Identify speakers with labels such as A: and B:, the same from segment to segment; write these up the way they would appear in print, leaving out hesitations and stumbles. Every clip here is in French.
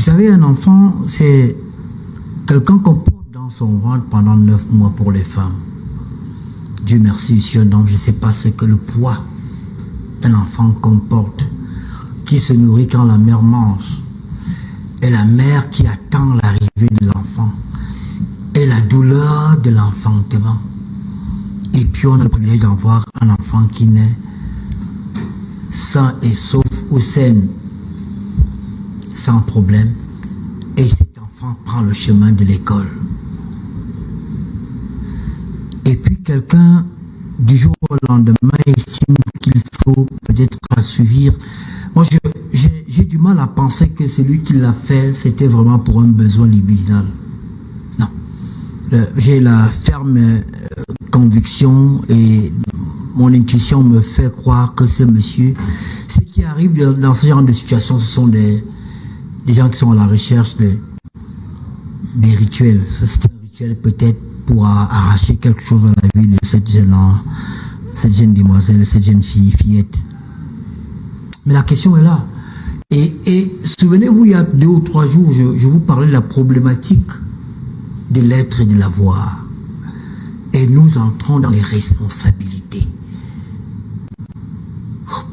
A: savez, un enfant, c'est quelqu'un qu'on porte dans son ventre pendant 9 mois pour les femmes. Dieu merci, je suis un homme, je ne sais pas ce que le poids d'un enfant qu'on porte, qui se nourrit quand la mère mange, et la mère qui attend l'arrivée de l'enfant, et la douleur de l'enfantement. Et puis on a le privilège d'en voir un enfant qui naît sain et sauf ou saine, sans problème, et cet enfant prend le chemin de l'école. Et puis quelqu'un, du jour au lendemain, estime qu'il faut peut-être assouvir. Moi, j'ai du mal à penser que celui qui l'a fait, c'était vraiment pour un besoin libidinal. Non. J'ai la ferme conviction et mon intuition me fait croire que ce monsieur, ce qui arrive dans ce genre de situation, ce sont des gens qui sont à la recherche des rituels. C'est un rituel peut-être pour arracher quelque chose dans la vie de cette jeune demoiselle, cette jeune fillette. Mais la question est là. Et souvenez-vous, il y a 2 ou 3 jours, je vous parlais de la problématique de l'être et de l'avoir. Et nous entrons dans les responsabilités.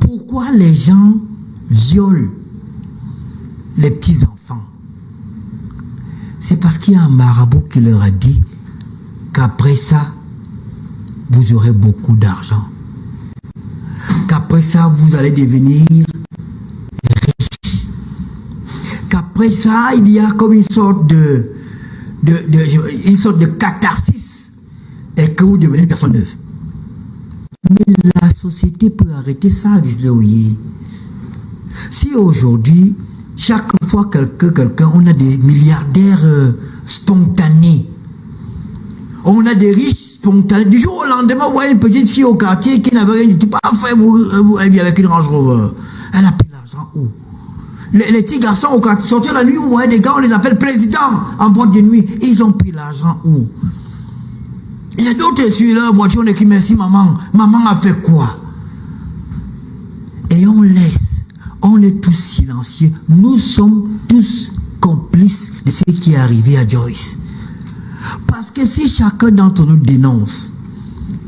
A: Pourquoi les gens violent les petits-enfants? C'est parce qu'il y a un marabout qui leur a dit qu'après ça, vous aurez beaucoup d'argent. Qu'après ça, vous allez devenir riche. Qu'après ça, il y a comme une sorte de catharsis et que vous devenez une personne neuve. Mais la société peut arrêter ça, Visleoye. Si aujourd'hui, chaque fois quelqu'un, on a des milliardaires spontanés, on a des riches spontanés. Du jour au lendemain, vous voyez une petite fille au quartier qui n'avait rien du tout. Parfait, elle vit avec une Range Rover. Elle a pris l'argent où? Les petits garçons au quartier, sortir la nuit, vous voyez des gars, on les appelle présidents en boîte de nuit. Ils ont pris l'argent où? Il y a d'autres sur leur voiture, on est qui merci maman. Maman a fait quoi? Et on laisse. On est tous silencieux. Nous sommes tous complices de ce qui est arrivé à Joyce. Parce que si chacun d'entre nous dénonce,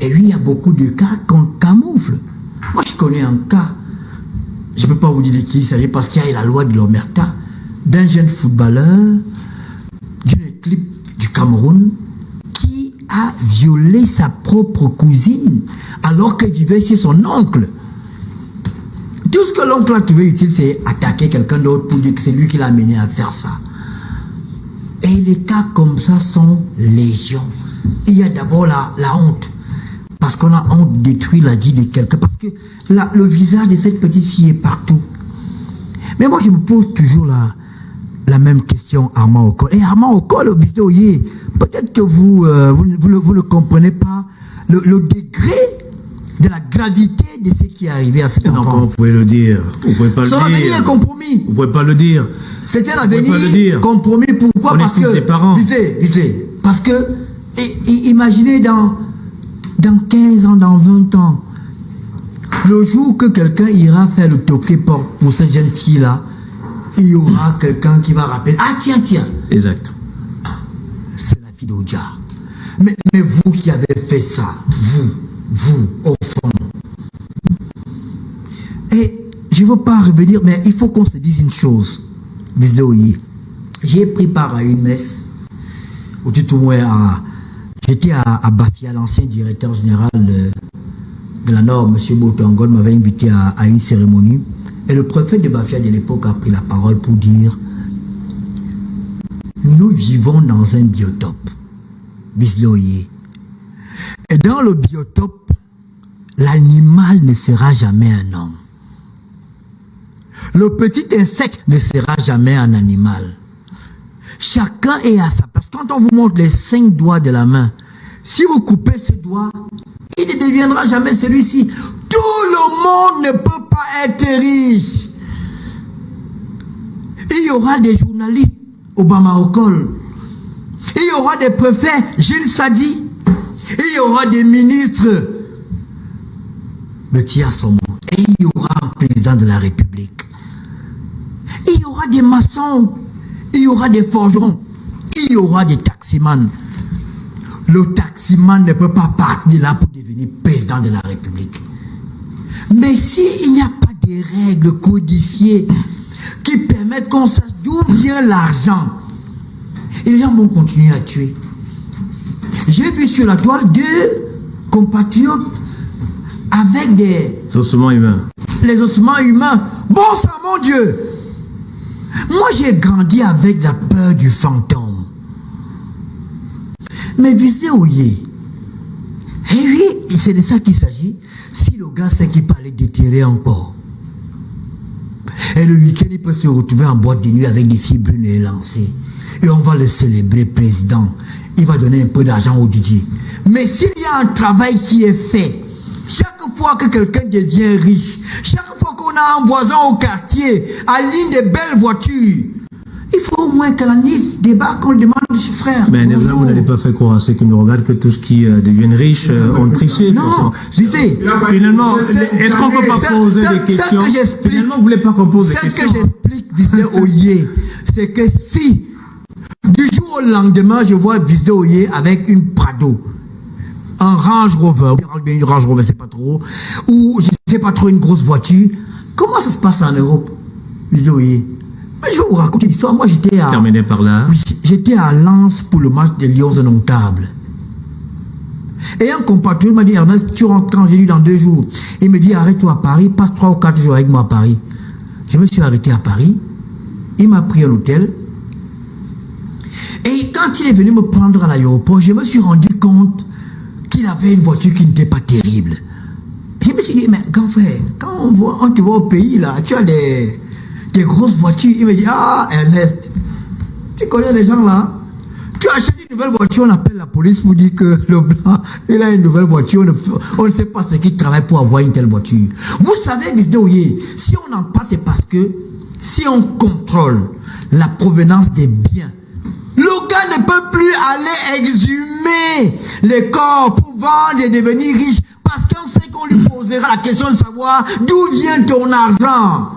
A: et oui, il y a beaucoup de cas qu'on camoufle. Moi, je connais un cas, je ne peux pas vous dire de qui il s'agit, parce qu'il y a la loi de l'Omerta, d'un jeune footballeur d'une équipe du Cameroun qui a violé sa propre cousine alors qu'elle vivait chez son oncle. Tout ce que l'oncle a trouvé utile, c'est attaquer quelqu'un d'autre pour dire que c'est lui qui l'a amené à faire ça. Et les cas comme ça sont légion. Il y a d'abord la honte. Parce qu'on a honte de détruire la vie de quelqu'un. Parce que le visage de cette petite fille est partout. Mais moi, je me pose toujours la même question, Armand Okol. Et Armand Okol, peut-être que vous ne comprenez pas le degré de la gravité de ce qui est arrivé à cet enfant.
B: Non, vous pouvez le dire. Vous pouvez pas le dire.
A: Son avenir est compromis.
B: Vous pouvez pas le dire.
A: C'était l'avenir compromis. Pourquoi? Parce que, visez, parce que, imaginez dans 15 ans, dans 20 ans, le jour que quelqu'un ira faire le toqué pour cette jeune fille-là, il y aura quelqu'un qui va rappeler, ah tiens.
B: Exact.
A: C'est la fille d'Odja. Mais vous qui avez fait ça, vous, au fond. Et je ne veux pas revenir, mais il faut qu'on se dise une chose. J'ai pris part à une messe, ou tout au moins j'étais à Bafia, l'ancien directeur général de la Nord, M. Botongon, m'avait invité à une cérémonie. Et le préfet de Bafia de l'époque a pris la parole pour dire: nous vivons dans un biotope. Bisloye. Et dans le biotope, l'animal ne sera jamais un homme. Le petit insecte ne sera jamais un animal. Chacun est à sa place. Quand on vous montre les 5 doigts de la main, si vous coupez ce doigt, il ne deviendra jamais celui-ci. Tout le monde ne peut pas être riche. Il y aura des journalistes, Obama Okol. Il y aura des préfets, Gilles Sadi. Il y aura des ministres, Betia Somo. Et il y aura un président de la République. Il y aura des maçons. il y aura des forgerons, il y aura des taximans. Le taximan ne peut pas partir de là pour devenir président de la République. Mais s'il n'y a pas de règles codifiées qui permettent qu'on sache d'où vient l'argent, et les gens vont continuer à tuer. J'ai vu sur la toile 2 compatriotes avec des
B: ossements humains.
A: Les ossements humains. Bon sang, mon Dieu! Moi, j'ai grandi avec la peur du fantôme. Mais visez Oye. Et oui, c'est de ça qu'il s'agit. Si le gars sait qu'il peut aller déterrer encore. Et le week-end, il peut se retrouver en boîte de nuit avec des filles brunes et lancées. Et on va le célébrer président. Il va donner un peu d'argent au DJ. Mais s'il y a un travail qui est fait, chaque fois que quelqu'un devient riche, chaque fois qu'on a un voisin au quartier, aligne des belles voitures, il faut au moins que la NIF débarque, qu'on demande de ses frères.
B: Mais vous n'allez pas faire croire à ceux qui nous regardent que tous qui deviennent riches ont triché.
A: Non, visez.
B: Finalement, est-ce qu'on ne peut pas poser des questions? Finalement, vous ne voulez pas qu'on pose des questions.
A: Ce que j'explique, visez Oye, c'est que si du jour au lendemain, je vois visez Oye avec une Prado, un Range Rover, une Range Rover, c'est pas trop, ou je sais pas trop, une grosse voiture, comment ça se passe en Europe, visez Oye? Mais je vais vous raconter l'histoire. Moi, j'étais à...
B: Terminé par là.
A: Oui, j'étais à Lens pour le match des Lions indomptables. Et un compatriote m'a dit, Ernest, tu rentres quand? J'ai dit dans 2 jours. Il me dit, arrête-toi à Paris, passe 3 ou 4 jours avec moi à Paris. Je me suis arrêté à Paris. Il m'a pris un hôtel. Et quand il est venu me prendre à l'aéroport, je me suis rendu compte qu'il avait une voiture qui n'était pas terrible. Je me suis dit, mais grand frère, quand on te voit au pays, là, tu as des grosses voitures. Il me dit, ah, Ernest, tu connais les gens là? Tu achètes une nouvelle voiture, on appelle la police pour dire que le blanc, il a une nouvelle voiture, on ne sait pas ce qu'il travaille pour avoir une telle voiture. Vous savez, Mr. Oye, si on en parle, c'est parce que si on contrôle la provenance des biens, le gars ne peut plus aller exhumer les corps pour vendre et devenir riche, parce qu'on sait qu'on lui posera la question de savoir d'où vient ton argent.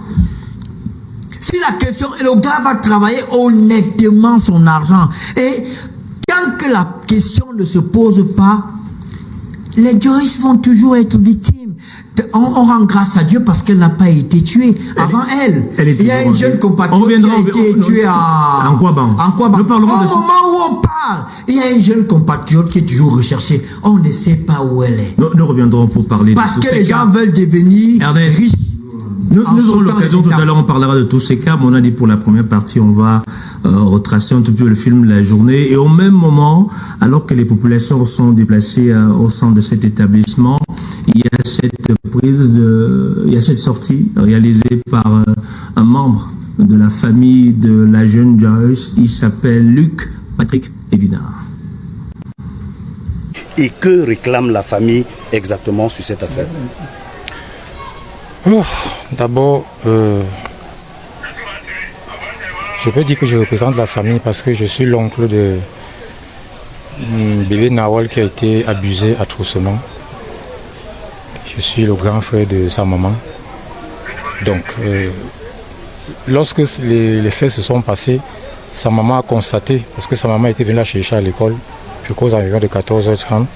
A: Si la question, le gars va travailler honnêtement son argent. Et tant que la question ne se pose pas, les Joyce vont toujours être victimes. On rend grâce à Dieu parce qu'elle n'a pas été tuée. Avant elle, il y a une jeune compatriote qui a été tuée en Kouaban. Au moment où on parle, il y a une jeune compatriote qui est toujours recherchée. On ne sait pas où elle est.
B: Nous reviendrons pour parler
A: parce que les gens veulent devenir riches.
B: Nous aurons l'occasion, tout à l'heure, on parlera de tous ces cas. Mais on a dit pour la première partie, on va retracer un tout peu le film de la journée. Et au même moment, alors que les populations sont déplacées au centre de cet établissement, il y a cette sortie réalisée par un membre de la famille de la jeune Joyce. Il s'appelle Luc Patrick Evinard.
C: Et que réclame la famille exactement sur cette affaire?
D: D'abord, je peux dire que je représente la famille parce que je suis l'oncle de bébé Nawal qui a été abusé atrocement. Je suis le grand frère de sa maman. Donc, lorsque les faits se sont passés, sa maman a constaté, parce que sa maman était venue la chercher à l'école, je crois aux environs de 14h30,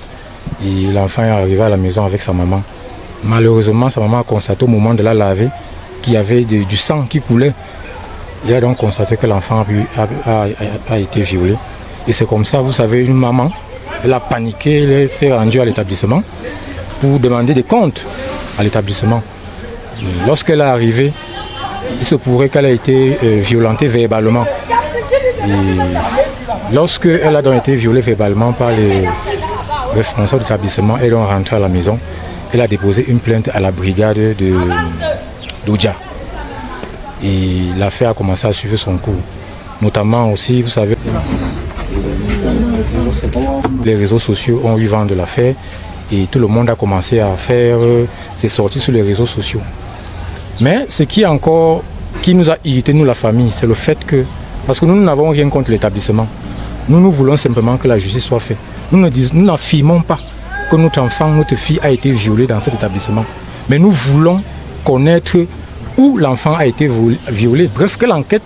D: et l'enfant est arrivé à la maison avec sa maman. Malheureusement, sa maman a constaté au moment de la laver qu'il y avait du sang qui coulait. Il a donc constaté que l'enfant a été violé. Et c'est comme ça, vous savez, une maman, elle a paniqué, elle s'est rendue à l'établissement pour demander des comptes à l'établissement. Lorsqu'elle est arrivée, il se pourrait qu'elle ait été violentée verbalement. Et lorsqu'elle a donc été violée verbalement par les responsables de l'établissement, elle est rentrée à la maison. Elle a déposé une plainte à la brigade d'Oudja. Et l'affaire a commencé à suivre son cours. Notamment aussi, vous savez, les réseaux sociaux ont eu vent de l'affaire et tout le monde a commencé à faire ses sorties sur les réseaux sociaux. Mais ce qui nous a irrité, nous la famille, c'est le fait que, parce que nous n'avons rien contre l'établissement, nous voulons simplement que la justice soit faite. Nous n'affirmons pas que notre enfant, notre fille a été violée dans cet établissement. Mais nous voulons connaître où l'enfant a été violé. Bref, que l'enquête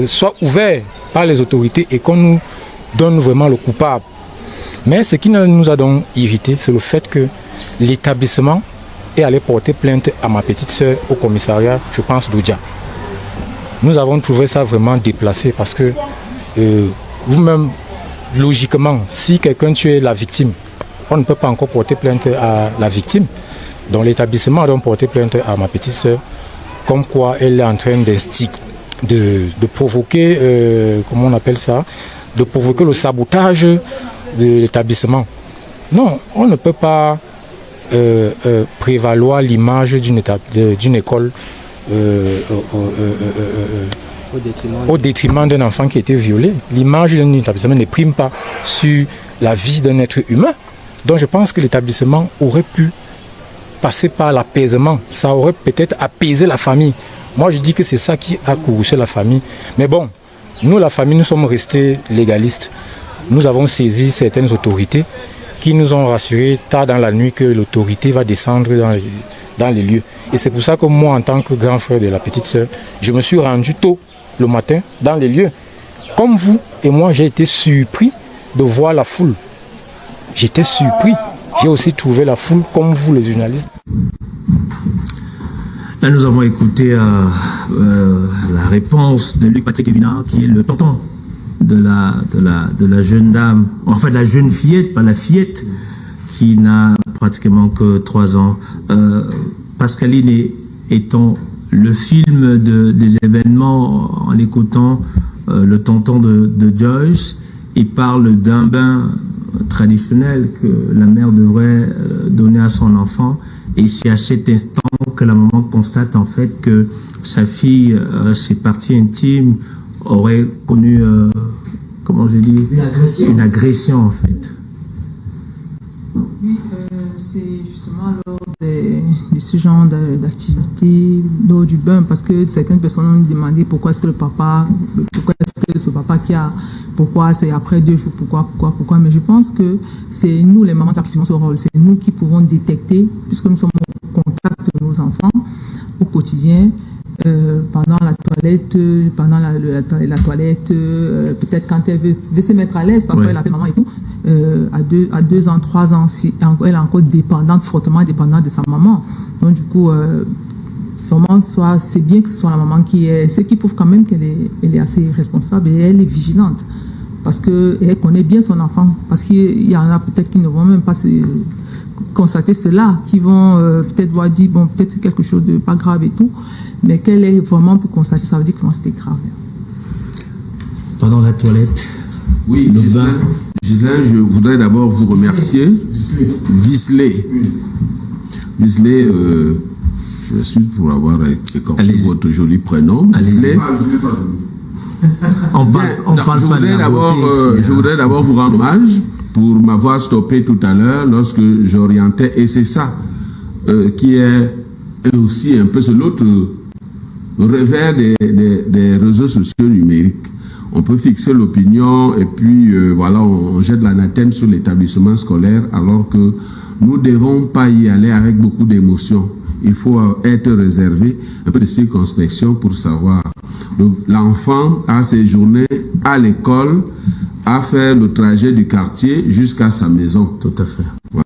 D: soit ouvert par les autorités et qu'on nous donne vraiment le coupable. Mais ce qui nous a donc irrité, c'est le fait que l'établissement est allé porter plainte à ma petite sœur au commissariat, je pense, d'Oudia. Nous avons trouvé ça vraiment déplacé parce que vous-même, logiquement, si quelqu'un tue la victime, on ne peut pas encore porter plainte à la victime. Donc l'établissement a donc porté plainte à ma petite sœur, comme quoi elle est en train de provoquer, comment on appelle ça, de provoquer le sabotage de l'établissement. Non, on ne peut pas prévaloir l'image d'une école au détriment d'un enfant qui a été violé. L'image d'un établissement ne prime pas sur la vie d'un être humain. Donc je pense que l'établissement aurait pu passer par l'apaisement. Ça aurait peut-être apaisé la famille. Moi je dis que c'est ça qui a courroucé la famille. Mais bon, nous la famille, nous sommes restés légalistes. Nous avons saisi certaines autorités qui nous ont rassurés tard dans la nuit que l'autorité va descendre dans les lieux. Et c'est pour ça que moi, en tant que grand frère de la petite sœur, je me suis rendu tôt le matin dans les lieux. Comme vous et moi, j'ai été surpris de voir la foule. J'étais surpris. J'ai aussi trouvé la foule comme vous, les journalistes.
B: Là, nous avons écouté la réponse de Luc Patrick Evinard, qui est le tonton de la jeune dame, enfin de la jeune fillette, pas la fillette, qui n'a pratiquement que 3 ans. Pascaline étant le film des événements, en écoutant le tonton de Joyce, il parle d'un bain traditionnel que la mère devrait donner à son enfant. Et c'est à cet instant que la maman constate en fait que sa fille, ses parties intimes, aurait connu, comment je dis, une agression en fait.
E: Oui, c'est justement lors de ce genre d'activité, lors du bain, parce que certaines personnes ont demandé pourquoi est-ce que ce papa qui a, pourquoi c'est après 2 jours, pourquoi, mais je pense que c'est nous les mamans qui assumons ce rôle, c'est nous qui pouvons détecter, puisque nous sommes au contact de nos enfants au quotidien, pendant la toilette, peut-être quand elle veut se mettre à l'aise, parfois elle appelle maman et tout, à 2 ans, 3 ans, si elle est encore dépendante, fortement dépendante de sa maman. Donc du coup, vraiment, c'est bien que ce soit la maman qui est, ce qui prouve quand même qu'elle est assez responsable et elle est vigilante, parce qu'elle connaît bien son enfant, parce qu'il y en a peut-être qui ne vont même pas se constater cela, qui vont peut-être voir dire, bon, peut-être c'est quelque chose de pas grave et tout, mais qu'elle ait vraiment pu constater, ça veut dire que c'était grave.
B: Pendant la toilette,
F: oui, Ghislain, je voudrais d'abord vous remercier. Visley, je m'excuse pour avoir écorché votre joli prénom. Visley. Je voudrais d'abord vous rendre hommage pour m'avoir stoppé tout à l'heure lorsque j'orientais, et c'est ça qui est aussi un peu l'autre revers des réseaux sociaux numériques. On peut fixer l'opinion et puis voilà, on jette l'anathème sur l'établissement scolaire, alors que nous ne devons pas y aller avec beaucoup d'émotion. Il faut être réservé, un peu de circonspection pour savoir. L'enfant a séjourné à l'école, a fait le trajet du quartier jusqu'à sa maison.
B: Tout à fait.
F: Voilà.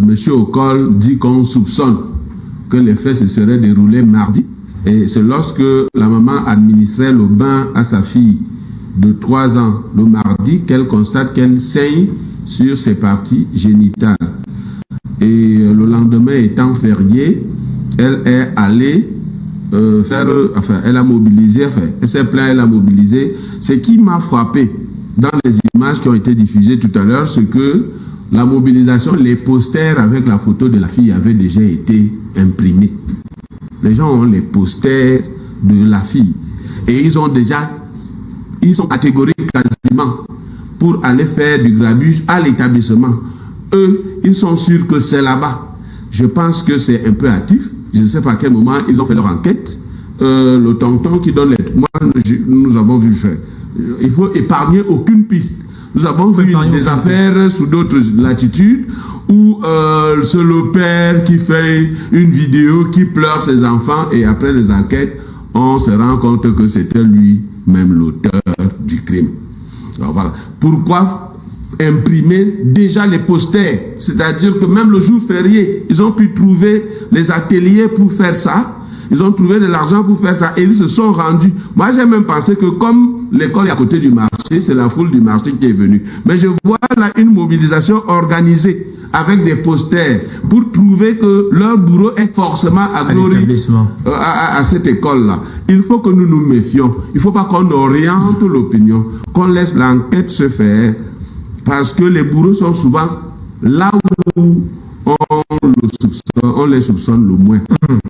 F: Monsieur Ocol dit qu'on soupçonne que les faits se seraient déroulés mardi. Et c'est lorsque la maman administrait le bain à sa fille de 3 ans le mardi qu'elle constate qu'elle saigne sur ses parties génitales. Et le lendemain étant férié, elle est allée elle a mobilisé, elle s'est plainte, elle a mobilisé. Ce qui m'a frappé dans les images qui ont été diffusées tout à l'heure, c'est que la mobilisation, les posters avec la photo de la fille avaient déjà été imprimés. Les gens ont les posters de la fille et ils sont catégoriques quasiment pour aller faire du grabuge à l'établissement. Eux, ils sont sûrs que c'est là-bas. Je pense que c'est un peu hâtif. Je ne sais pas à quel moment ils ont fait leur enquête. Le tonton qui donne les... Moi, nous avons vu faire. Il faut épargner aucune piste. Nous avons vu des affaires sous d'autres latitudes où c'est le père qui fait une vidéo, qui pleure ses enfants et après les enquêtes, on se rend compte que c'était lui-même l'auteur du crime. Alors voilà. Pourquoi imprimer déjà les posters? C'est-à-dire que même le jour férié, ils ont pu trouver les ateliers pour faire ça. Ils ont trouvé de l'argent pour faire ça et ils se sont rendus. Moi, j'ai même pensé que comme l'école est à côté du marché, c'est la foule du marché qui est venue. Mais je vois là une mobilisation organisée avec des posters pour prouver que leur bourreau est forcément à cette école-là. Il faut que nous nous méfions. Il ne faut pas qu'on oriente l'opinion, qu'on laisse l'enquête se faire, parce que les bourreaux sont souvent là où on les soupçonne le moins.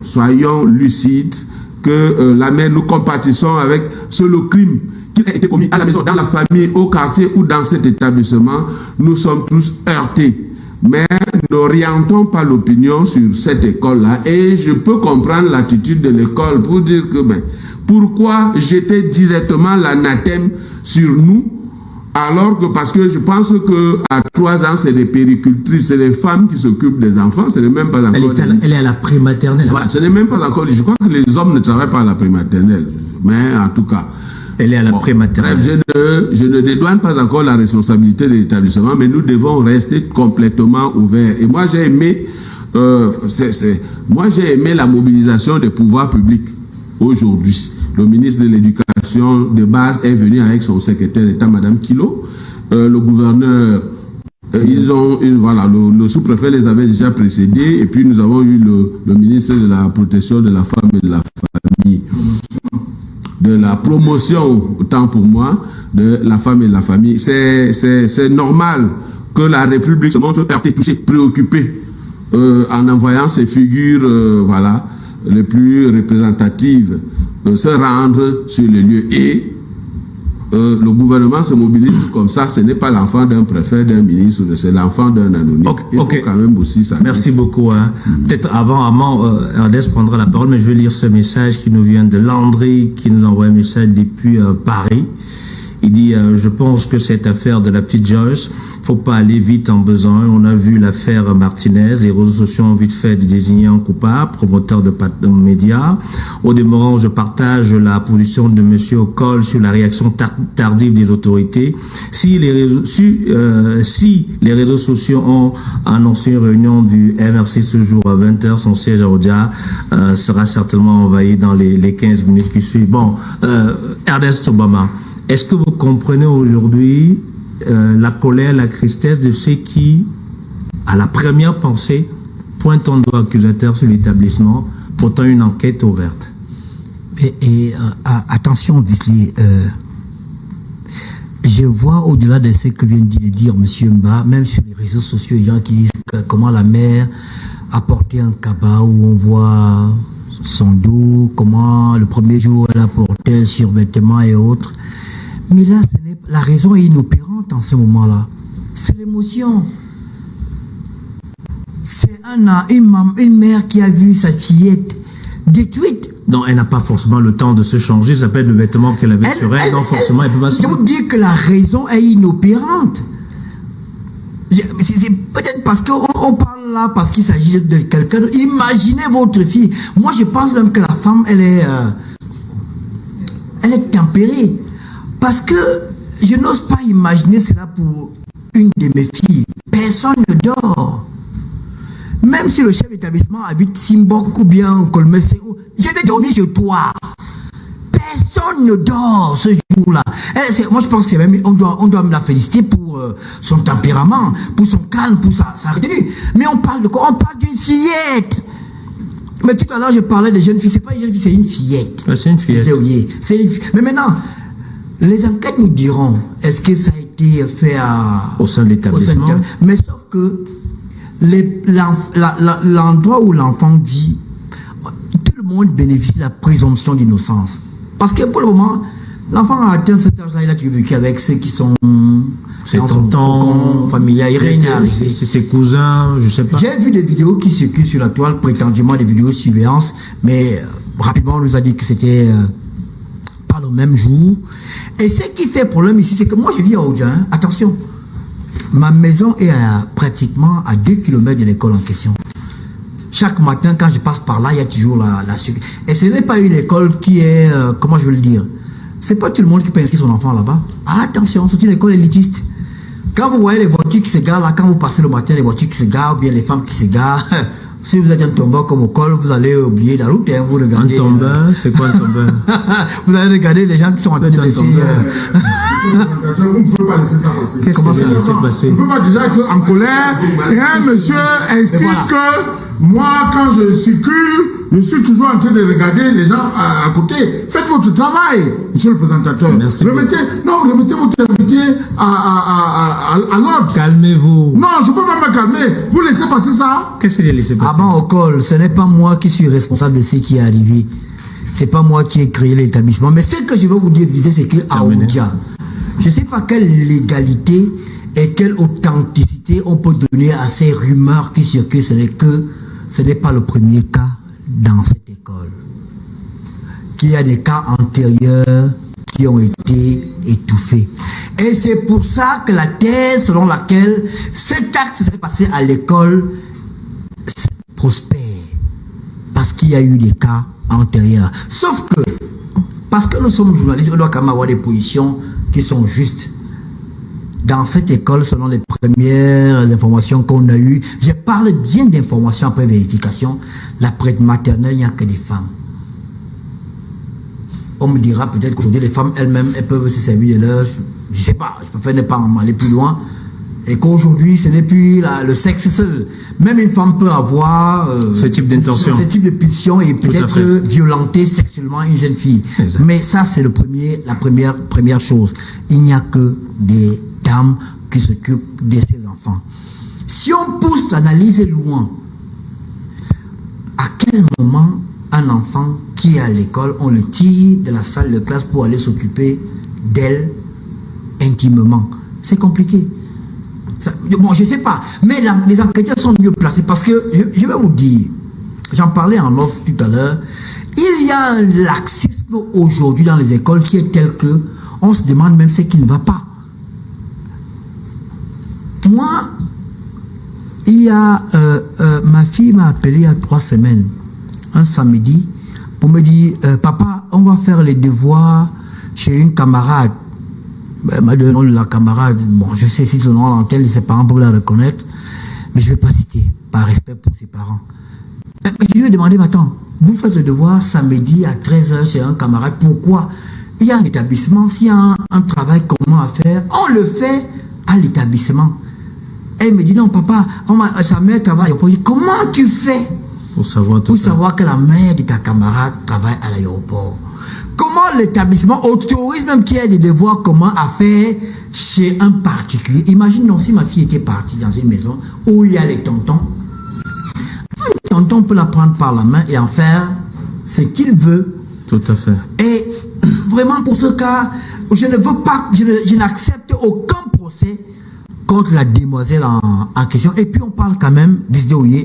F: Soyons lucides, que la mère, nous compatissons avec le crime qui a été commis à la maison, dans la famille, au quartier ou dans cet établissement. Nous sommes tous heurtés. Mais n'orientons pas l'opinion sur cette école-là. Et je peux comprendre l'attitude de l'école pour dire que pourquoi jeter directement l'anathème sur nous, alors que, parce que je pense qu'à 3 ans, c'est les péricultrices, c'est les femmes qui s'occupent des enfants, ce n'est même pas encore...
B: Elle est à la prématernelle.
F: Voilà, ce n'est même pas encore... Je crois que les hommes ne travaillent pas à la prématernelle. Mais en tout cas...
B: Elle est à la prématernelle.
F: Bref, je ne dédouane pas encore la responsabilité de l'établissement, mais nous devons rester complètement ouverts. Et moi, j'ai aimé... moi, j'ai aimé la mobilisation des pouvoirs publics aujourd'hui. Le ministre de l'Éducation de base est venu avec son secrétaire d'État, Madame Kilo. Le gouverneur, voilà, le sous-préfet les avait déjà précédés. Et puis nous avons eu le ministre de la protection de la femme et de la famille, de la promotion, autant pour moi, de la femme et de la famille. C'est normal que la République se montre heurtée, touchée, préoccupée en envoyant ces figures, voilà, les plus représentatives, se rendre sur les lieux. Et le gouvernement se mobilise comme ça. Ce n'est pas l'enfant d'un préfet, d'un ministre, c'est l'enfant d'un anonyme. Il faut quand même aussi ça.
B: Merci beaucoup. Peut-être avant Ernest prendra la parole, mais je vais lire ce message qui nous vient de Landry, qui nous envoie un message depuis Paris. Il dit, je pense que cette affaire de la petite Joyce, il ne faut pas aller vite en besoin. On a vu l'affaire Martinez, les réseaux sociaux ont vite fait de désigner un coupable, promoteur de médias. Au demeurant, je partage la position de M. Ocol sur la réaction tardive des autorités. Si les réseaux sociaux ont annoncé une réunion du MRC ce jour à 20h, son siège à Odia sera certainement envahi dans les 15 minutes qui suivent. Bon, Ernest Obama, est-ce que vous comprenez aujourd'hui la colère, la tristesse de ceux qui, à la première pensée, pointent un doigt accusateur sur l'établissement, pourtant une enquête ouverte?
A: Attention, Bisley, je vois au-delà de ce que vient de dire M. Mba, même sur les réseaux sociaux, les gens qui disent comment la mère a porté un cabas où on voit son dos, comment le premier jour elle a porté un survêtement et autres. Mais là, la raison est inopérante en ce moment-là. C'est l'émotion. C'est une mère qui a vu sa fillette détruite.
B: Donc, elle n'a pas forcément le temps de se changer. Ça peut être le vêtement qu'elle avait sur elle. Donc, forcément, elle peut pas se...
A: Je vous dis que la raison est inopérante. C'est peut-être parce qu'on parle là, parce qu'il s'agit de quelqu'un. Imaginez votre fille. Moi, je pense même que la femme, elle est tempérée. Parce que je n'ose pas imaginer cela pour une de mes filles. Personne ne dort. Même si le chef d'établissement habite Simbok ou bien Kolmese, je vais dormir chez toi. Personne ne dort ce jour-là. Moi, je pense que c'est même, on doit me la féliciter pour son tempérament, pour son calme, pour sa retenue. Mais on parle de quoi? On parle d'une fillette. Mais tout à l'heure, je parlais de jeunes filles. C'est pas une jeune fille, c'est une fillette.
B: C'est une fillette.
A: Mais maintenant, les enquêtes nous diront, est-ce que ça a été fait
B: au sein de l'établissement?
A: Mais sauf que l'endroit où l'enfant vit, tout le monde bénéficie de la présomption d'innocence. Parce que pour le moment, l'enfant a atteint cet âge-là, il a vécu avec ceux qui sont
B: ses tontons,
A: familial,
B: ses cousins, je sais pas.
A: J'ai vu des vidéos qui circulent sur la toile, prétendument des vidéos de surveillance, mais rapidement on nous a dit que c'était pas le même jour. Et ce qui fait problème ici, c'est que moi je vis à Odia, hein. Attention, ma maison est pratiquement à 2 km de l'école en question. chaque matin, quand je passe par là, il y a toujours la sucre. Et ce n'est pas une école qui est, comment je veux le dire, c'est pas tout le monde qui peut inscrire son enfant là-bas. Ah, attention, c'est une école élitiste. Quand vous voyez les voitures qui se garent là, quand vous passez le matin, les voitures qui se garent, ou bien les femmes qui se garent, si vous êtes un tombeur comme au col, vous allez oublier la route, hein, vous regardez.
B: Un tombeur, c'est quoi un tombeur?
A: Vous allez regarder les gens qui sont en train de laisser.
G: Vous ne pouvez pas laisser ça passer.
B: Qu'est-ce que vous laissez passer?
G: On ne peut pas déjà être en colère et un monsieur explique que moi, quand je circule, je suis toujours en train de regarder les gens à côté. Faites votre travail, monsieur le présentateur.
B: Merci.
G: Remettez votre invité à l'ordre.
B: Calmez-vous.
G: Non, je ne peux pas me calmer. Vous laissez passer ça?
B: Qu'est-ce que j'ai laissé passer?
A: Avant au col, ce n'est pas moi qui suis responsable de ce qui est arrivé. Ce n'est pas moi qui ai créé l'établissement. Mais ce que je veux vous dire, c'est qu'à Oudia, je ne sais pas quelle légalité et quelle authenticité on peut donner à ces rumeurs qui circulent. Ce n'est pas le premier cas dans cette école. Qu'il y a des cas antérieurs qui ont été étouffés. Et c'est pour ça que la thèse selon laquelle cet acte s'est passé à l'école prospère. Parce qu'il y a eu des cas antérieurs. Sauf que, parce que nous sommes journalistes, on doit quand même avoir des positions qui sont justes. Dans cette école, selon les premières informations qu'on a eues, je parle bien d'informations après vérification, la prête maternelle, il n'y a que des femmes. On me dira peut-être qu'aujourd'hui, les femmes elles-mêmes, elles peuvent se servir de leur... Je ne sais pas, je préfère ne pas aller plus loin. Et qu'aujourd'hui, ce n'est plus le sexe seul. Même une femme peut avoir...
B: ce type d'intention.
A: Ce type de pulsion et peut-être violenter sexuellement une jeune fille. Exact. Mais ça, c'est la première chose. Il n'y a que des dames qui s'occupent de ces enfants. Si on pousse l'analyse loin, à quel moment un enfant qui est à l'école, on le tire de la salle de classe pour aller s'occuper d'elle intimement? C'est compliqué. Ça, bon, je ne sais pas, mais les enquêteurs sont mieux placés parce que, je vais vous dire, j'en parlais en off tout à l'heure, il y a un laxisme aujourd'hui dans les écoles qui est tel que on se demande même ce qui ne va pas. Moi, il y a, ma fille m'a appelé il y a 3 semaines, un samedi, pour me dire, papa, on va faire les devoirs chez une camarade. Elle m'a donné le nom de la camarade. Bon, je sais si son nom à l'antenne, ses parents peuvent la reconnaître, mais je ne vais pas citer, par respect pour ses parents. Mais je lui ai demandé, attends, vous faites le devoir samedi à 13h chez un camarade, pourquoi? Il y a un établissement, s'il y a un travail commun à faire, on le fait à l'établissement. Elle me dit, non papa, sa mère travaille. Comment tu fais pour savoir que la mère de ta camarade travaille à l'aéroport? Comment l'établissement autorise même qu'il y ait des devoirs communs à faire chez un particulier? Imagine donc si ma fille était partie dans une maison où il y a les tontons. Un tonton peut la prendre par la main et en faire ce qu'il veut.
B: Tout à fait. Et
A: vraiment pour ce cas, je ne veux pas, je n'accepte aucun procès contre la demoiselle en question. Et puis on parle quand même,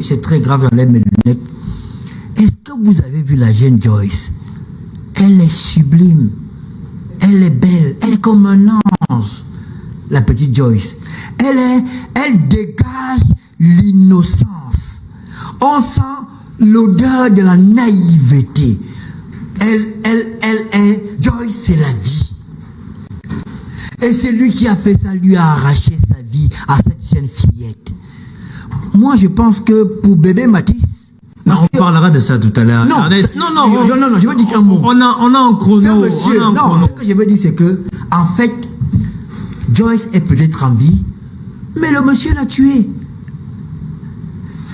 A: c'est très grave, j'enlève mes lunettes. Est-ce que vous avez vu la jeune Joyce? Elle est sublime, elle est belle, elle est comme un ange, la petite Joyce. Elle dégage l'innocence. On sent l'odeur de la naïveté. Joyce, c'est la vie. Et c'est lui qui a fait ça, lui a arraché sa vie à cette jeune fillette. Moi, je pense que pour bébé Matisse,
B: non, on parlera de ça tout à l'heure.
A: Non, je veux dire qu'un mot.
B: On a un chrono.
A: Monsieur, ce que je veux dire, c'est que, en fait, Joyce est peut-être en vie, mais le monsieur l'a tuée.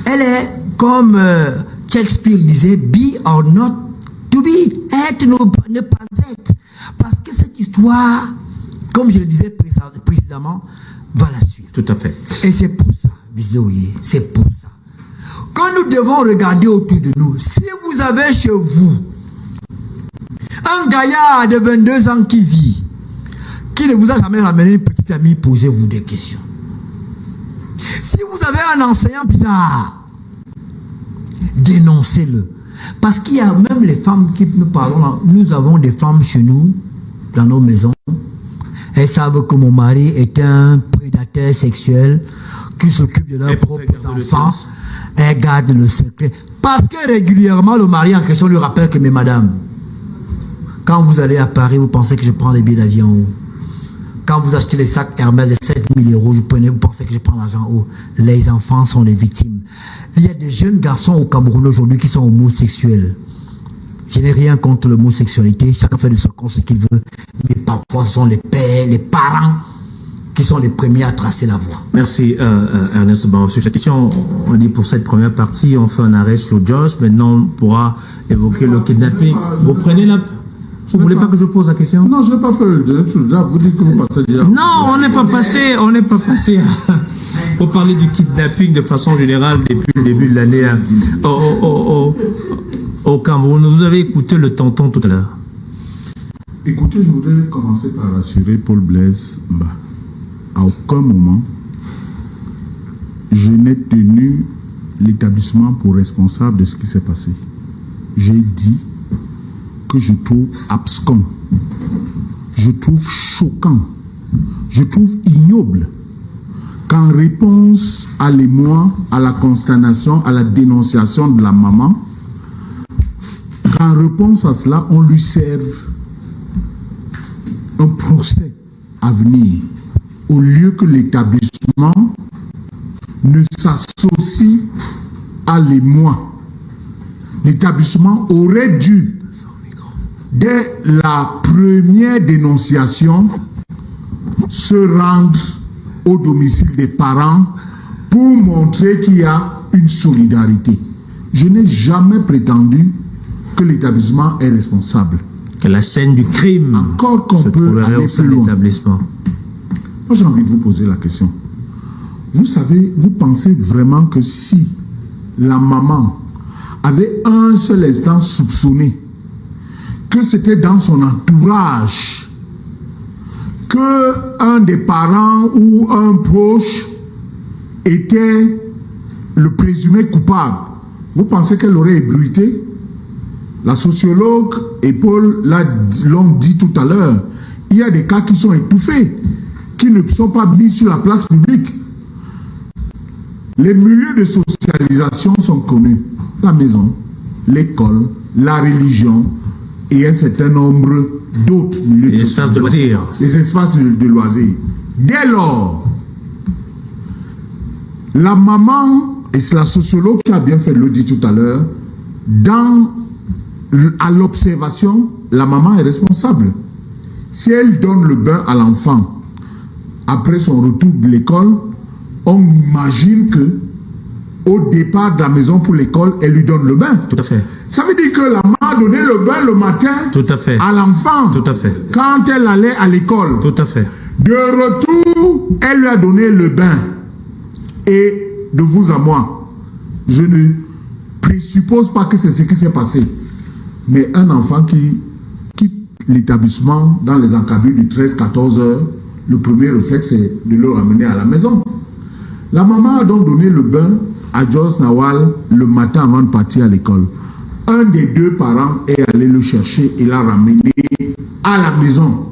A: Elle est, comme Shakespeare disait, be or not to be. Être, ne pas être. Parce que cette histoire, comme je le disais précédemment, va la suivre.
B: Tout à fait.
A: Et c'est pour ça, Bizoye, c'est pour ça. Quand nous devons regarder autour de nous, si vous avez chez vous un gaillard de 22 ans qui vit, qui ne vous a jamais ramené une petite amie, posez-vous des questions. Si vous avez un enseignant bizarre, dénoncez-le. Parce qu'il y a même les femmes qui nous parlons là, nous avons des femmes chez nous, dans nos maisons, elles savent que mon mari est un prédateur sexuel qui s'occupe de leurs propres enfants. Elle garde le secret. Parce que régulièrement, le mari en question lui rappelle que, mais madame, quand vous allez à Paris, vous pensez que je prends les billets d'avion où? Quand vous achetez les sacs Hermès de 7 000 €, vous pensez que je prends l'argent où? Les enfants sont les victimes. Il y a des jeunes garçons au Cameroun aujourd'hui qui sont homosexuels. Je n'ai rien contre l'homosexualité, chacun fait de son corps ce qu'il veut, mais parfois ce sont les pères, les parents qui sont les premiers à tracer la voie.
B: Merci Ernest. Bon, sur cette question, on dit pour cette première partie, on fait un arrêt sur Joyce. Maintenant, on pourra évoquer le kidnapping. Vous prenez la... Vous ne voulez pas que je pose la question?
G: Non, je n'ai pas fait le vous dites que vous passez déjà.
B: Non, on n'est pas passé pour parler du kidnapping de façon générale depuis le début de l'année au Cameroun. Vous avez écouté le tonton tout à l'heure.
G: Écoutez, je voudrais commencer par rassurer Paul Blaise Mba. À aucun moment, je n'ai tenu l'établissement pour responsable de ce qui s'est passé. J'ai dit que je trouve abscon, je trouve choquant, je trouve ignoble qu'en réponse à l'émoi, à la consternation, à la dénonciation de la maman, qu'en réponse à cela, on lui serve un procès à venir, au lieu que l'établissement ne s'associe à l'émoi. L'établissement aurait dû, dès la première dénonciation, se rendre au domicile des parents pour montrer qu'il y a une solidarité. Je n'ai jamais prétendu que l'établissement est responsable.
B: Que la scène du crime
G: encore qu'on peut aller plus loin. Moi, j'ai envie de vous poser la question. Vous savez, vous pensez vraiment que si la maman avait un seul instant soupçonné que c'était dans son entourage, que un des parents ou un proche était le présumé coupable, vous pensez qu'elle aurait ébruité? La sociologue et Paul l'ont dit tout à l'heure, il y a des cas qui sont étouffés, qui ne sont pas mis sur la place publique. Les milieux de socialisation sont connus. La maison, l'école, la religion et un certain nombre d'autres milieux de socialisation. Les espaces de loisirs. Dès lors, la maman, et c'est la sociologue qui a bien fait le dit tout à l'heure, à l'observation, la maman est responsable. Si elle donne le bain à l'enfant après son retour de l'école, on imagine que au départ de la maison pour l'école, elle lui donne le bain.
B: Tout à fait.
G: Ça veut dire que la maman a donné le bain le matin.
B: Tout à fait.
G: À l'enfant.
B: Tout à fait.
G: Quand elle allait à l'école.
B: Tout à fait.
G: De retour, elle lui a donné le bain. Et de vous à moi, je ne présuppose pas que c'est ce qui s'est passé. Mais un enfant qui quitte l'établissement dans les encablures de 13-14 heures, le premier réflexe, c'est de le ramener à la maison. La maman a donc donné le bain à Joyce Nawal le matin avant de partir à l'école. Un des deux parents est allé le chercher et l'a ramené à la maison.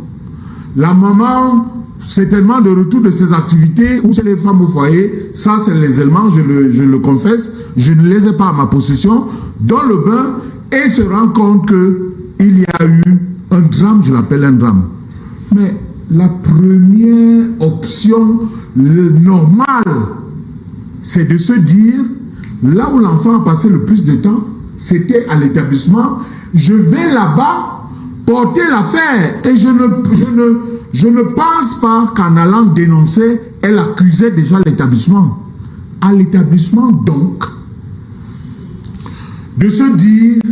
G: La maman, certainement de retour de ses activités, ou chez les femmes au foyer, ça c'est les éléments, je le confesse, je ne les ai pas à ma possession, dans le bain et se rend compte qu'il y a eu un drame, je l'appelle un drame. Mais la première option normale, c'est de se dire, là où l'enfant a passé le plus de temps, c'était à l'établissement, je vais là-bas porter l'affaire. Et je ne pense pas qu'en allant dénoncer, elle accusait déjà l'établissement. À l'établissement, donc, de se dire,